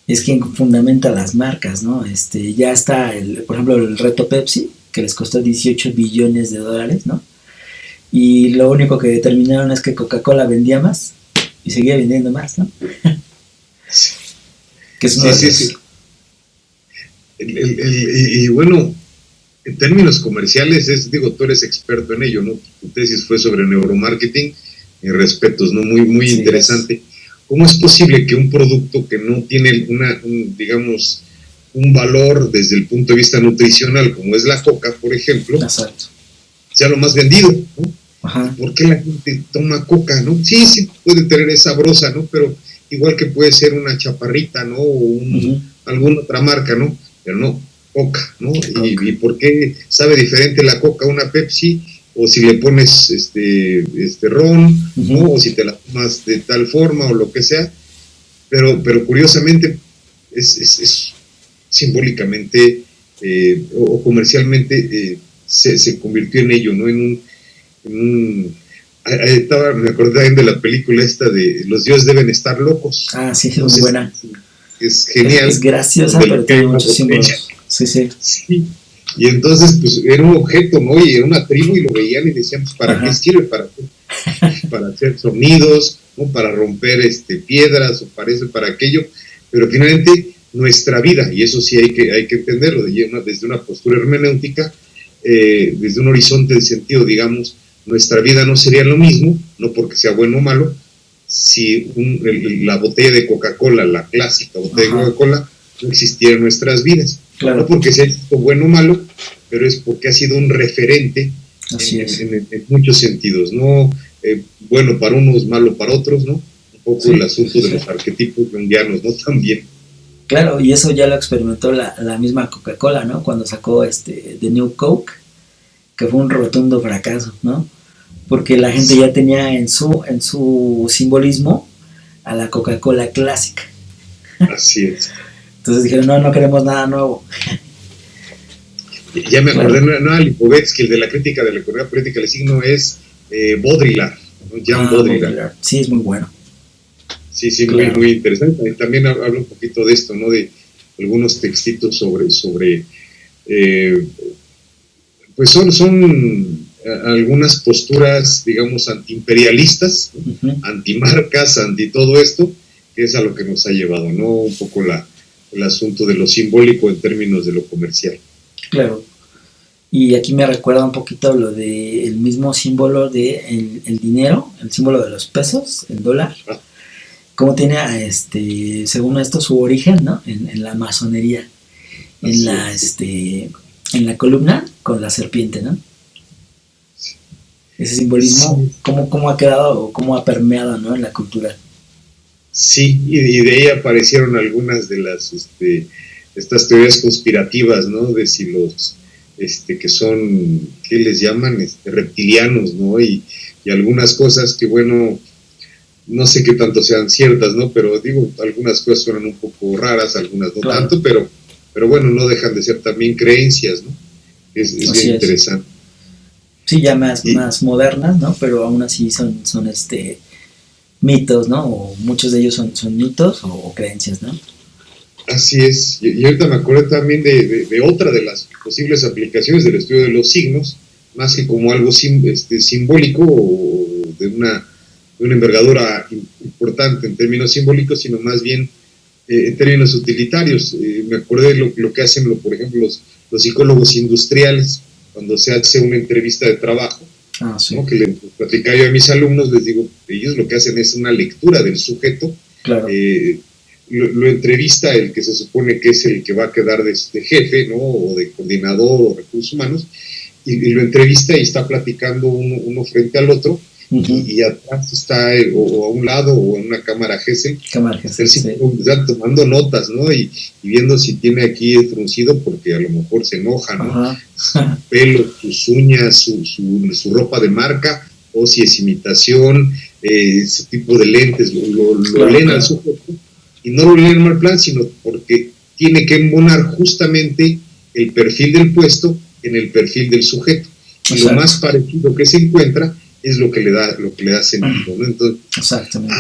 [SPEAKER 1] Es quien fundamenta las marcas, ¿no? Ya está, por ejemplo, el reto Pepsi, que les costó 18 billones de dólares, ¿no? Y lo único que determinaron es que Coca-Cola vendía más y seguía vendiendo más, ¿no? Que es
[SPEAKER 2] sí. Y bueno, en términos comerciales, tú eres experto en ello, ¿no? Tu tesis fue sobre neuromarketing, respetos, ¿no? Muy sí, interesante. Gracias. ¿Cómo es posible que un producto que no tiene digamos, un valor desde el punto de vista nutricional, como es la coca, por ejemplo,
[SPEAKER 1] exacto,
[SPEAKER 2] sea lo más vendido, ¿no?
[SPEAKER 1] Ajá.
[SPEAKER 2] ¿Por qué la gente toma coca, no? Sí, puede tener, es sabrosa, ¿no? Pero igual que puede ser una chaparrita, ¿no? O alguna otra marca, ¿no? Pero no, coca, ¿no? ¿Y por qué sabe diferente la coca a una Pepsi? O si le pones ron, ¿no? O si te la tomas de tal forma o lo que sea. Pero curiosamente es simbólicamente o comercialmente se convirtió en ello, ¿no? Me acordé también de la película esta de Los dioses deben estar locos.
[SPEAKER 1] Ah, sí, es muy buena.
[SPEAKER 2] Es genial.
[SPEAKER 1] Es graciosa, pero tiene muchos símbolos. Sí.
[SPEAKER 2] Y entonces, pues, era un objeto, ¿no? Y era una tribu y lo veían y decían, pues, ¿para qué sirve? Para hacer sonidos, ¿no? Para romper piedras, o para eso, para aquello. Pero finalmente, nuestra vida, y eso sí hay que entenderlo, desde una postura hermenéutica, desde un horizonte de sentido, digamos, nuestra vida no sería lo mismo, no porque sea bueno o malo, si la botella de Coca-Cola, la clásica botella de Coca-Cola, no existiera en nuestras vidas. Claro. No porque sea bueno o malo, pero es porque ha sido un referente en muchos sentidos, ¿no? Bueno para unos, malo para otros, ¿no? Un poco el asunto de los arquetipos junguianos, ¿no? También.
[SPEAKER 1] Claro, y eso ya lo experimentó la misma Coca-Cola, ¿no? Cuando sacó The New Coke, que fue un rotundo fracaso, ¿no? Porque la gente ya tenía en su simbolismo a la Coca-Cola clásica.
[SPEAKER 2] Así es.
[SPEAKER 1] Entonces dijeron, no queremos nada nuevo.
[SPEAKER 2] Ya me acordé, no era Lipovetsky, el de la crítica de la economía política, el signo es Baudrillard, ¿no? Jean Baudrillard.
[SPEAKER 1] Sí, es muy bueno.
[SPEAKER 2] Sí, claro. muy interesante. También hablo un poquito de esto, ¿no? De algunos textitos sobre pues son algunas posturas, digamos, antiimperialistas, antimarcas, anti todo esto, que es a lo que nos ha llevado, ¿no? Un poco el asunto de lo simbólico en términos de lo comercial.
[SPEAKER 1] Claro. Y aquí me recuerda un poquito lo de el mismo símbolo de el dinero, el símbolo de los pesos, el dólar. Cómo tiene, según esto, su origen, ¿no? En la masonería, en la columna con la serpiente, ¿no? Sí. Ese simbolismo, ¿cómo ha quedado o cómo ha permeado, ¿no? En la cultura.
[SPEAKER 2] Sí, y de ahí aparecieron algunas de las estas teorías conspirativas, ¿no? De si los que son, ¿qué les llaman? Reptilianos, ¿no? Y algunas cosas que, bueno, no sé qué tanto sean ciertas, ¿no? Pero digo, algunas cosas suenan un poco raras, algunas no tanto, pero bueno, no dejan de ser también creencias, ¿no? Es bien interesante.
[SPEAKER 1] Sí, ya más modernas, ¿no? Pero aún así son mitos, ¿no? O muchos de ellos son mitos o creencias, ¿no?
[SPEAKER 2] Así es. Y ahorita me acuerdo también de otra de las posibles aplicaciones del estudio de los signos, más que como algo simbólico o de una envergadura importante en términos simbólicos, sino más bien en términos utilitarios. Me acordé de lo que hacen, por ejemplo, los psicólogos industriales, cuando se hace una entrevista de trabajo, ¿no? Que les platicaba yo a mis alumnos, les digo, ellos lo que hacen es una lectura del sujeto,
[SPEAKER 1] claro.
[SPEAKER 2] Lo entrevista el que se supone que es el que va a quedar de jefe, ¿no? O de coordinador o recursos humanos, y lo entrevista y está platicando uno frente al otro, y atrás está, o a un lado, o en una cámara Gesell, están tomando notas, ¿no? Y viendo si tiene aquí el fruncido, porque a lo mejor se enoja, ¿no? Su pelo, sus uñas, su ropa de marca, o si es imitación, ese tipo de lentes, lo leen al sujeto, y no lo leen en mal plan, sino porque tiene que embonar justamente el perfil del puesto en el perfil del sujeto. Y lo más parecido que se encuentra es lo que le da sentido, ¿no? Entonces,
[SPEAKER 1] exactamente.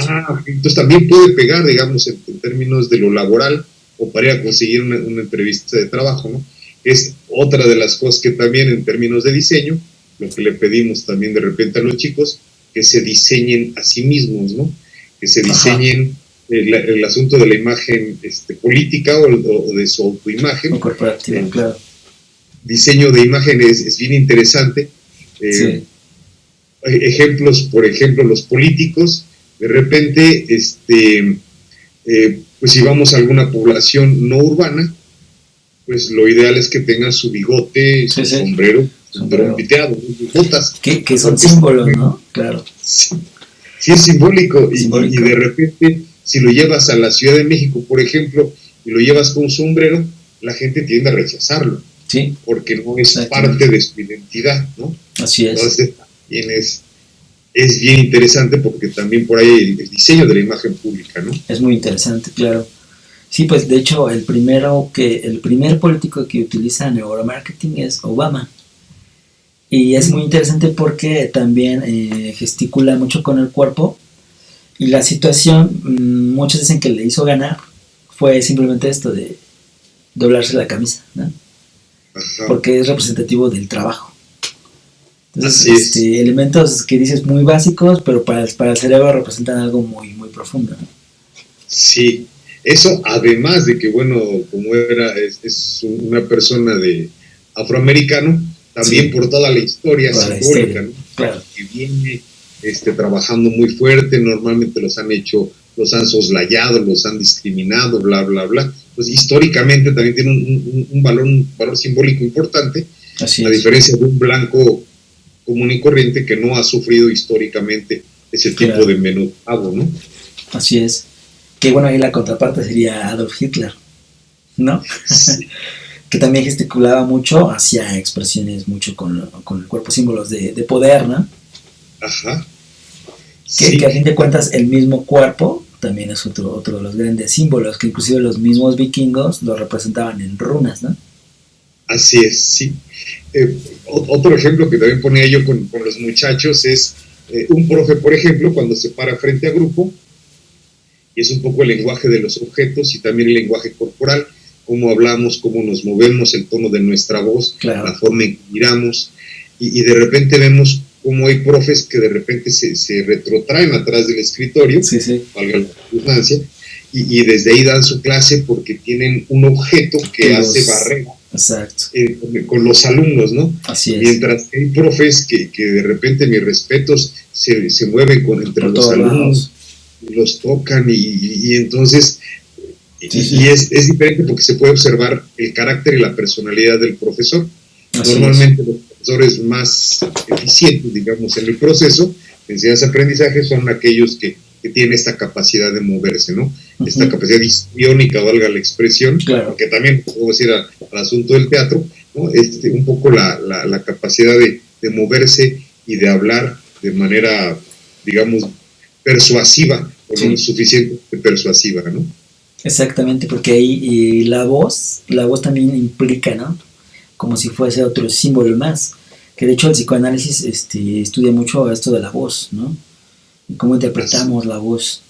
[SPEAKER 2] Entonces también puede pegar, digamos, en términos de lo laboral o para ir a conseguir una entrevista de trabajo, ¿no? Es otra de las cosas que también en términos de diseño, lo que le pedimos también de repente a los chicos, que se diseñen a sí mismos, ¿no? Que se diseñen el asunto de la imagen política o de su autoimagen.
[SPEAKER 1] O corporativa, claro.
[SPEAKER 2] Diseño de imagen es bien interesante. Sí. Ejemplos, por ejemplo, los políticos, de repente, pues si vamos a alguna población no urbana, pues lo ideal es que tengan su bigote, su sombrero piteado, sus botas.
[SPEAKER 1] Que son símbolos, ¿no? Claro.
[SPEAKER 2] Sí es simbólico. Y de repente, si lo llevas a la Ciudad de México, por ejemplo, y lo llevas con un sombrero, la gente tiende a rechazarlo.
[SPEAKER 1] Sí.
[SPEAKER 2] Porque no es parte de su identidad, ¿no?
[SPEAKER 1] Así es.
[SPEAKER 2] Entonces, también es bien interesante porque también por ahí el diseño de la imagen pública, ¿no?
[SPEAKER 1] Es muy interesante, claro. Sí, pues de hecho el primer político que utiliza neuromarketing es Obama. Y es muy interesante porque también gesticula mucho con el cuerpo. Y la situación, muchos dicen que le hizo ganar, fue simplemente esto de doblarse la camisa, ¿no? Ajá. Porque es representativo del trabajo. Entonces, elementos que dices muy básicos, pero para el cerebro representan algo muy, muy profundo, ¿no?
[SPEAKER 2] Sí, eso además de que, bueno, como es una persona de afroamericano, también por toda la historia simbólica, ¿no?
[SPEAKER 1] Claro.
[SPEAKER 2] que viene trabajando muy fuerte, normalmente los han soslayado, los han discriminado, bla, bla, bla. Pues históricamente también tiene un valor simbólico importante,
[SPEAKER 1] Así
[SPEAKER 2] a
[SPEAKER 1] es.
[SPEAKER 2] diferencia de un blanco común y corriente que no ha sufrido históricamente ese tipo
[SPEAKER 1] Claro.
[SPEAKER 2] de menoscabo, ¿no?
[SPEAKER 1] Así es. Que bueno, ahí la contraparte sería Adolf Hitler, ¿no?
[SPEAKER 2] Sí.
[SPEAKER 1] Que también gesticulaba mucho, hacía expresiones mucho con el cuerpo, símbolos de poder, ¿no?
[SPEAKER 2] Ajá.
[SPEAKER 1] Que,
[SPEAKER 2] Sí.
[SPEAKER 1] que a fin de cuentas el mismo cuerpo también es otro de los grandes símbolos, que inclusive los mismos vikingos lo representaban en runas, ¿no?
[SPEAKER 2] Así es, sí. Otro ejemplo que también ponía yo con los muchachos es un profe, por ejemplo, cuando se para frente a grupo, y es un poco el lenguaje de los objetos y también el lenguaje corporal, cómo hablamos, cómo nos movemos, el tono de nuestra voz,
[SPEAKER 1] Claro.
[SPEAKER 2] la forma en que miramos, y de repente vemos cómo hay profes que de repente se retrotraen atrás del escritorio,
[SPEAKER 1] Sí, sí.
[SPEAKER 2] valga la redundancia, y desde ahí dan su clase porque tienen un objeto que hace barrera
[SPEAKER 1] Exacto.
[SPEAKER 2] con los alumnos, ¿no?
[SPEAKER 1] Así es.
[SPEAKER 2] Mientras hay profes que de repente, mis respetos, se mueven entre
[SPEAKER 1] Por
[SPEAKER 2] los
[SPEAKER 1] todos
[SPEAKER 2] alumnos,
[SPEAKER 1] lados.
[SPEAKER 2] los tocan y entonces,
[SPEAKER 1] Sí, sí.
[SPEAKER 2] y es diferente porque se puede observar el carácter y la personalidad del profesor.
[SPEAKER 1] Así
[SPEAKER 2] Normalmente los profesores más eficientes, digamos, en el proceso de enseñanza-aprendizaje son aquellos que tienen esta capacidad de moverse, ¿no? Esta capacidad histriónica, valga la expresión,
[SPEAKER 1] Claro.
[SPEAKER 2] que también podemos ir al asunto del teatro, ¿no? Un poco la capacidad de moverse y de hablar de manera, digamos, persuasiva, o
[SPEAKER 1] Sí.
[SPEAKER 2] lo suficientemente persuasiva, ¿no?
[SPEAKER 1] Exactamente, porque ahí la voz también implica, ¿no? Como si fuese otro símbolo más. Que de hecho el psicoanálisis estudia mucho esto de la voz, ¿no? Y cómo interpretamos la voz.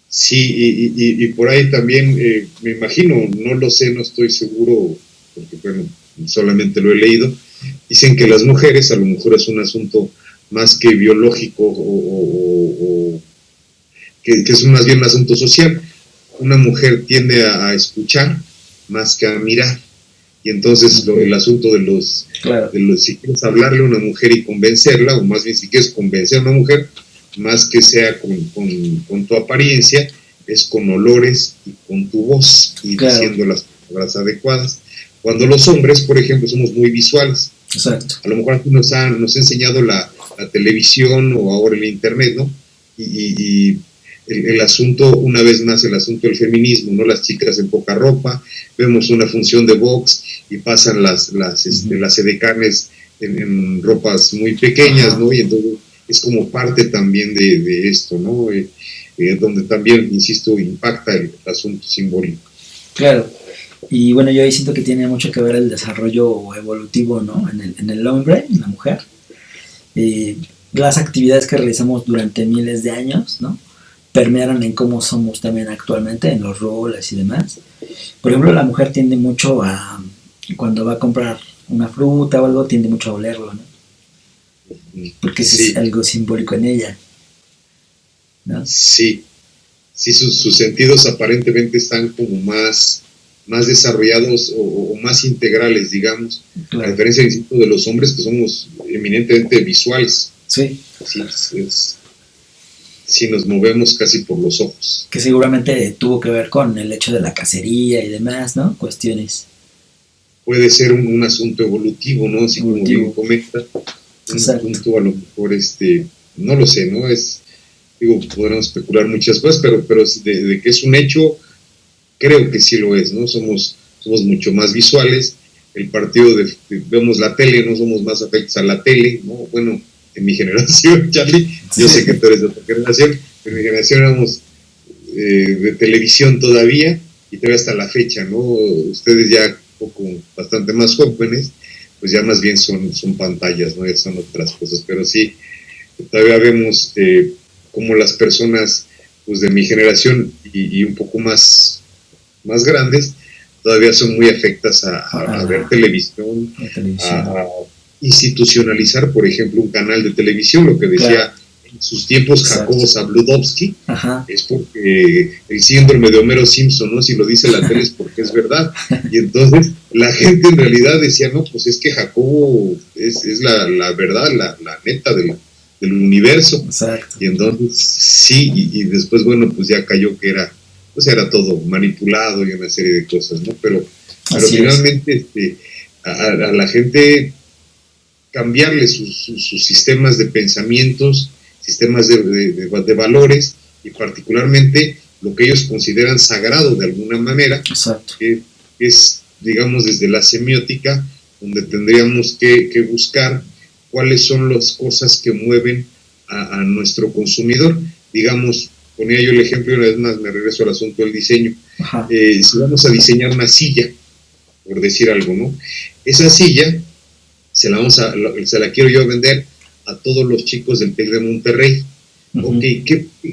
[SPEAKER 2] Sí, y por ahí también, me imagino, no lo sé, no estoy seguro, porque bueno, solamente lo he leído, dicen que las mujeres, a lo mejor es un asunto más que biológico o que es más bien un asunto social. Una mujer tiende a escuchar más que a mirar, y entonces el asunto
[SPEAKER 1] Claro.
[SPEAKER 2] si quieres hablarle a una mujer y convencerla, o más bien si quieres convencer a una mujer, más que sea con tu apariencia, es con olores y con tu voz, y
[SPEAKER 1] Claro.
[SPEAKER 2] diciendo las palabras adecuadas. Cuando los hombres, por ejemplo, somos muy visuales,
[SPEAKER 1] Exacto.
[SPEAKER 2] a lo mejor aquí nos ha enseñado la televisión o ahora el internet, ¿no? Y el asunto, una vez más, el asunto del feminismo, ¿no? Las chicas en poca ropa, vemos una función de box y pasan las edecanes en ropas muy pequeñas, ¿no? Y entonces es como parte también de esto, ¿no? Donde también, insisto, impacta el asunto simbólico.
[SPEAKER 1] Claro. Y bueno, yo ahí siento que tiene mucho que ver el desarrollo evolutivo, ¿no? En el hombre, en la mujer. Las actividades que realizamos durante miles de años, ¿no? Permearon en cómo somos también actualmente, en los roles y demás. Por ejemplo, la mujer tiende mucho a, cuando va a comprar una fruta o algo, tiende mucho a olerlo, ¿no? Porque eso es algo simbólico en ella, ¿no?
[SPEAKER 2] Sí, sus sentidos aparentemente están como más desarrollados o más integrales, digamos,
[SPEAKER 1] Claro.
[SPEAKER 2] a diferencia de los hombres, que somos eminentemente visuales.
[SPEAKER 1] Sí.
[SPEAKER 2] Sí, nos movemos casi por los ojos.
[SPEAKER 1] Que seguramente tuvo que ver con el hecho de la cacería y demás, ¿no? Cuestiones.
[SPEAKER 2] Puede ser un asunto evolutivo, ¿no? Así como bien comenta. Un punto a lo mejor, no lo sé, ¿no? Podremos especular muchas cosas, pero de que es un hecho, creo que sí lo es, ¿no? Somos mucho más visuales. El partido vemos la tele, no somos más afectos a la tele, ¿no? Bueno, en mi generación, Charlie, yo sé que tú eres de otra generación, pero en mi generación éramos de televisión todavía, y todavía hasta la fecha, ¿no? Ustedes ya bastante más jóvenes, pues ya más bien son pantallas, ¿no? Ya son otras cosas, pero sí, todavía vemos como las personas, pues de mi generación y un poco más grandes, todavía son muy afectas a ver televisión, a institucionalizar, por ejemplo, un canal de televisión, lo que decía en sus tiempos Jacobo Zabludovsky, es porque el síndrome de Homero Simpson, ¿no? Si lo dice la tele es porque es verdad, y entonces la gente en realidad decía, no, pues es que Jacobo es la verdad, la neta del universo.
[SPEAKER 1] Exacto.
[SPEAKER 2] Y entonces sí, y después, bueno, pues ya cayó que pues era todo manipulado y una serie de cosas, ¿no? Pero finalmente a la gente cambiarle sus sistemas de pensamientos, sistemas de valores, y particularmente lo que ellos consideran sagrado de alguna manera.
[SPEAKER 1] Exacto.
[SPEAKER 2] Que es, digamos, desde la semiótica, donde tendríamos que buscar cuáles son las cosas que mueven a nuestro consumidor. Digamos, ponía yo el ejemplo, y una vez más me regreso al asunto del diseño. Si vamos a diseñar una silla, por decir algo, ¿no? Esa silla se la quiero yo vender a todos los chicos del TEC de Monterrey. Uh-huh. Ok,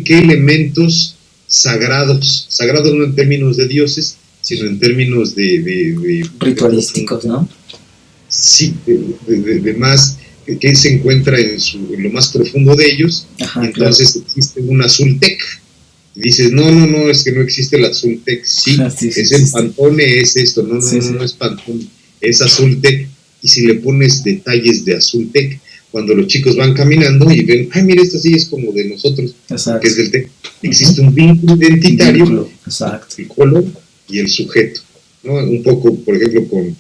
[SPEAKER 2] ¿qué elementos sagrados no en términos de dioses, sino en términos de
[SPEAKER 1] ritualísticos, ¿no?
[SPEAKER 2] Sí, de más que se encuentra en lo más profundo de ellos. Ajá, y entonces claro, existe un Azultec. Dices, no, es que no existe el Azultec. Sí, es el Pantone, es esto. No es Pantone, es Azultec. Y si le pones detalles de Azultec, cuando los chicos van caminando y ven, ay, mira, esta silla es como de nosotros, exacto, que es del TEC. Existe un vínculo identitario,
[SPEAKER 1] exacto,
[SPEAKER 2] el color y el sujeto, ¿no? Un poco, por ejemplo, con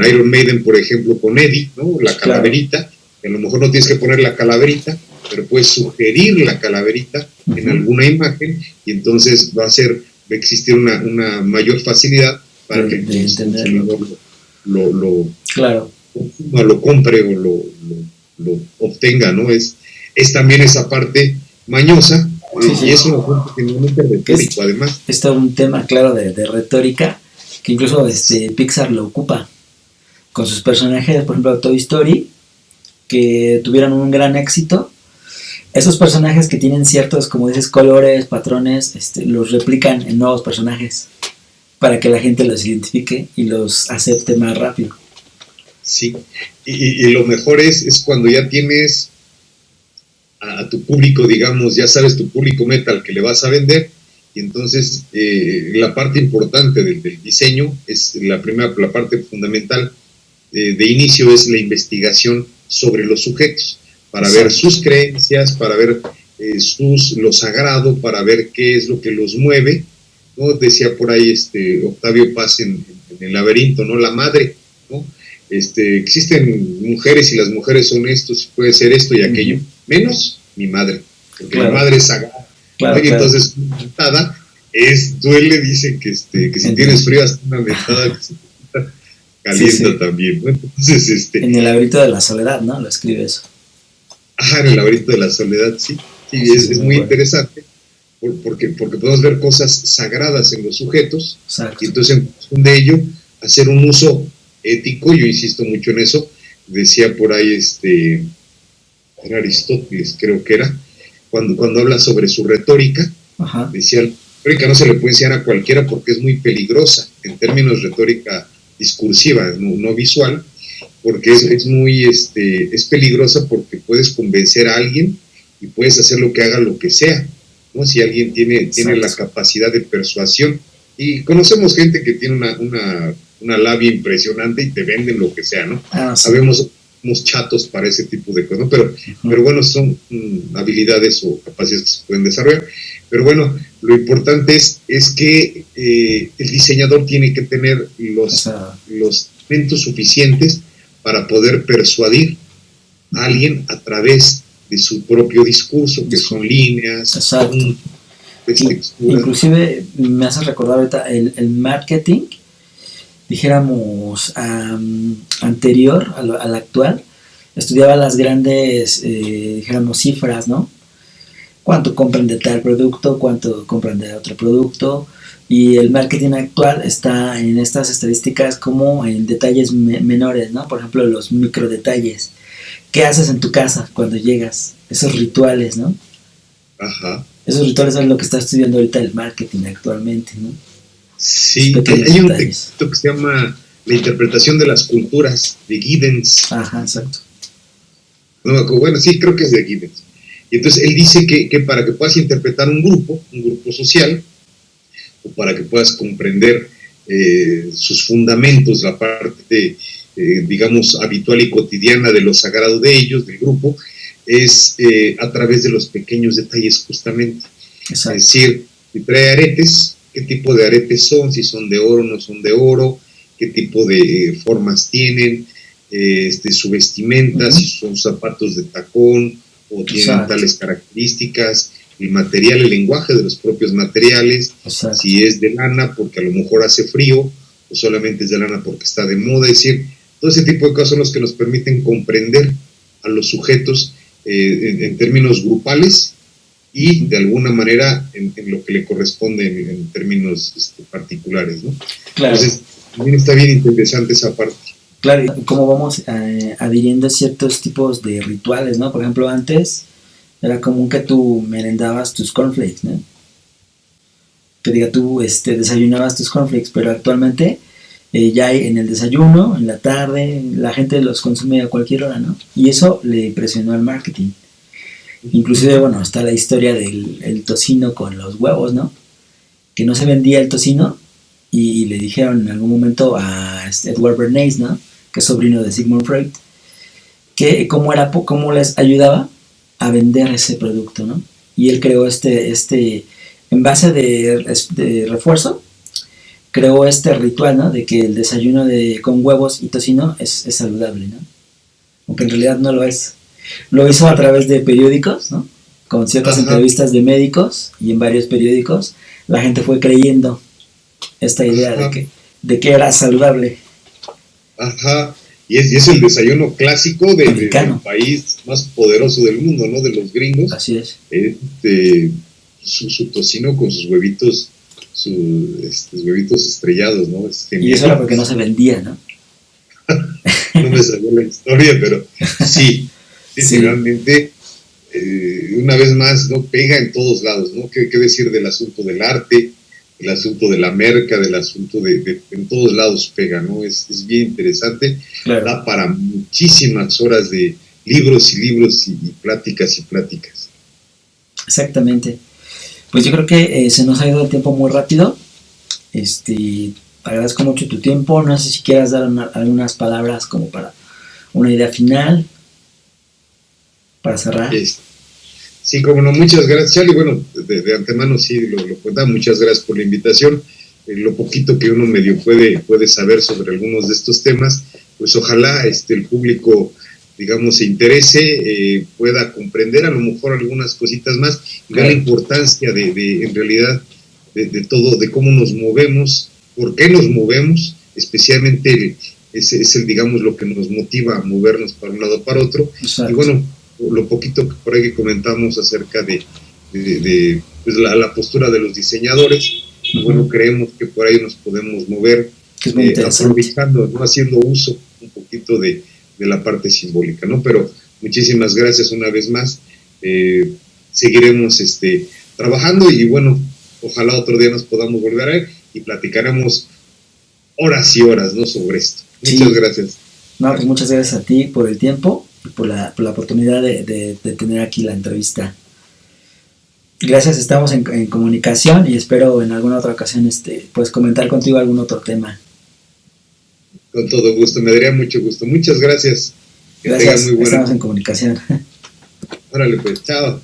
[SPEAKER 2] Iron Maiden, por ejemplo, con Eddie, ¿no? La calaverita, claro, que a lo mejor no tienes que poner la calaverita, pero puedes sugerir la calaverita en alguna imagen, y entonces va a existir una mayor facilidad para que el consumidor
[SPEAKER 1] claro,
[SPEAKER 2] lo compre o lo obtenga, ¿no? Es también esa parte mañosa, y es un asunto genuinamente retórico, además.
[SPEAKER 1] Es todo un tema, claro, de retórica, que incluso Pixar lo ocupa con sus personajes, por ejemplo, Toy Story, que tuvieron un gran éxito. Esos personajes que tienen ciertos, como dices, colores, patrones, los replican en nuevos personajes para que la gente los identifique y los acepte más rápido.
[SPEAKER 2] Sí, y lo mejor es cuando ya tienes a tu público, digamos, ya sabes tu público meta al que le vas a vender, y entonces la parte importante del diseño es la parte fundamental de inicio, es la investigación sobre los sujetos, para ver sus creencias, para ver lo sagrado, para ver qué es lo que los mueve, ¿no? Decía por ahí Octavio Paz en El laberinto, ¿no? La madre, ¿no? Existen mujeres y las mujeres son estos, puede ser esto y aquello, menos mi madre, porque claro, la madre es sagrada. Claro, y entonces una mentada duele, dicen que si tienes frío hasta una mentada que se calienta también, ¿no? Entonces
[SPEAKER 1] en El laberinto de la soledad, ¿no? Lo escribe eso.
[SPEAKER 2] Ajá, en El laberinto de la soledad, sí, es muy interesante, porque podemos ver cosas sagradas en los sujetos. Exacto. Y entonces en función de ello hacer un uso ético. Yo insisto mucho en eso. Decía por ahí era Aristóteles, creo que era, cuando habla sobre su retórica. Ajá. Decía, la retórica no se le puede enseñar a cualquiera porque es muy peligrosa en términos de retórica discursiva, no visual, porque es muy es peligrosa porque puedes convencer a alguien y puedes hacer lo que haga lo que sea, ¿no? Si alguien tiene la capacidad de persuasión, y conocemos gente que tiene una labia impresionante y te venden lo que sea, ¿no? Sí. Sabemos unos chatos para ese tipo de cosas, ¿no? Pero bueno, son habilidades o capacidades que se pueden desarrollar. Pero bueno, lo importante es que el diseñador tiene que tener los elementos suficientes para poder persuadir a alguien a través de su propio discurso, que son líneas, texturas.
[SPEAKER 1] Inclusive me hace recordar ahorita el marketing, dijéramos, anterior al actual, estudiaba las grandes, dijéramos, cifras, ¿no? Cuánto compran de tal producto, cuánto compran de otro producto, y el marketing actual está en estas estadísticas como en detalles menores, ¿no? Por ejemplo, los micro detalles. ¿Qué haces en tu casa cuando llegas? Esos rituales, ¿no?
[SPEAKER 2] Ajá.
[SPEAKER 1] Esos rituales son lo que está estudiando ahorita el marketing actualmente, ¿no?
[SPEAKER 2] Sí, hay un texto que se llama La interpretación de las culturas, de Giddens.
[SPEAKER 1] Ajá, exacto.
[SPEAKER 2] No, bueno, sí, creo que es de Giddens. Y entonces él dice que para que puedas interpretar un grupo social, o para que puedas comprender sus fundamentos, la parte, digamos, habitual y cotidiana de lo sagrado de ellos, del grupo, es a través de los pequeños detalles justamente. Exacto. Es decir, si trae aretes, qué tipo de aretes son, si son de oro o no son de oro, qué tipo de formas tienen, su vestimenta, si son zapatos de tacón o tienen tales características, el material, el lenguaje de los propios materiales, si es de lana porque a lo mejor hace frío o solamente es de lana porque está de moda, es decir, todo ese tipo de cosas son los que nos permiten comprender a los sujetos en términos grupales y de alguna manera en lo que le corresponde en términos particulares, ¿no? Claro. Entonces, también está bien interesante esa parte.
[SPEAKER 1] Claro, y cómo vamos adhiriendo ciertos tipos de rituales, ¿no? Por ejemplo, antes era común que tú merendabas tus cornflakes, ¿no? Que diga, tú desayunabas tus cornflakes, pero actualmente ya hay en el desayuno, en la tarde, la gente los consume a cualquier hora, ¿no? Y eso le impresionó al marketing. Inclusive, bueno, está la historia del tocino con los huevos, ¿no? Que no se vendía el tocino y le dijeron en algún momento a Edward Bernays, ¿no? Que es sobrino de Sigmund Freud, que cómo les ayudaba a vender ese producto, ¿no? Y él creó en base de refuerzo, creó este ritual, ¿no? De que el desayuno con huevos y tocino es saludable, ¿no? Aunque en realidad no lo es. Lo hizo a través de periódicos, ¿no? Con ciertas entrevistas de médicos y en varios periódicos la gente fue creyendo esta idea de que era saludable.
[SPEAKER 2] Ajá. Y es el desayuno clásico del país más poderoso del mundo, ¿no? De los gringos.
[SPEAKER 1] Así es.
[SPEAKER 2] Su tocino con sus huevitos, huevitos estrellados, ¿no?
[SPEAKER 1] Y eso era porque no se vendía, ¿no?
[SPEAKER 2] No me sabía la historia, pero sí. Realmente, una vez más, ¿no? Pega en todos lados, ¿no? ¿Qué decir del asunto del arte, el asunto de la merca, del asunto en todos lados pega, ¿no? Es bien interesante, claro. Da para muchísimas horas de libros y libros y pláticas y pláticas.
[SPEAKER 1] Exactamente. Pues yo creo que se nos ha ido el tiempo muy rápido. Agradezco mucho tu tiempo. No sé si quieras dar algunas palabras como para una idea final, para cerrar.
[SPEAKER 2] Sí, como no, muchas gracias, Charlie. Bueno, de antemano sí lo cuenta. Muchas gracias por la invitación. Lo poquito que uno medio puede saber sobre algunos de estos temas, pues ojalá el público, digamos, se interese, pueda comprender a lo mejor algunas cositas más y ver la importancia en realidad de todo, de cómo nos movemos, por qué nos movemos, especialmente es digamos, lo que nos motiva a movernos para un lado o para otro. Exacto. Y bueno, lo poquito que por ahí que comentamos acerca de pues la postura de los diseñadores, uh-huh. Bueno, creemos que por ahí nos podemos mover, aprovechando, ¿no? Haciendo uso un poquito de la parte simbólica, ¿no? Pero muchísimas gracias una vez más, seguiremos trabajando y bueno, ojalá otro día nos podamos volver a ver y platicaremos horas y horas, ¿no? Sobre esto. Muchas gracias.
[SPEAKER 1] No, pues muchas gracias a ti por el tiempo y por la oportunidad de tener aquí la entrevista. Gracias, estamos en comunicación y espero en alguna otra ocasión pues comentar contigo algún otro tema.
[SPEAKER 2] Con todo gusto, me daría mucho gusto. Muchas gracias.
[SPEAKER 1] Gracias, muy estamos en comunicación.
[SPEAKER 2] Órale pues, chao.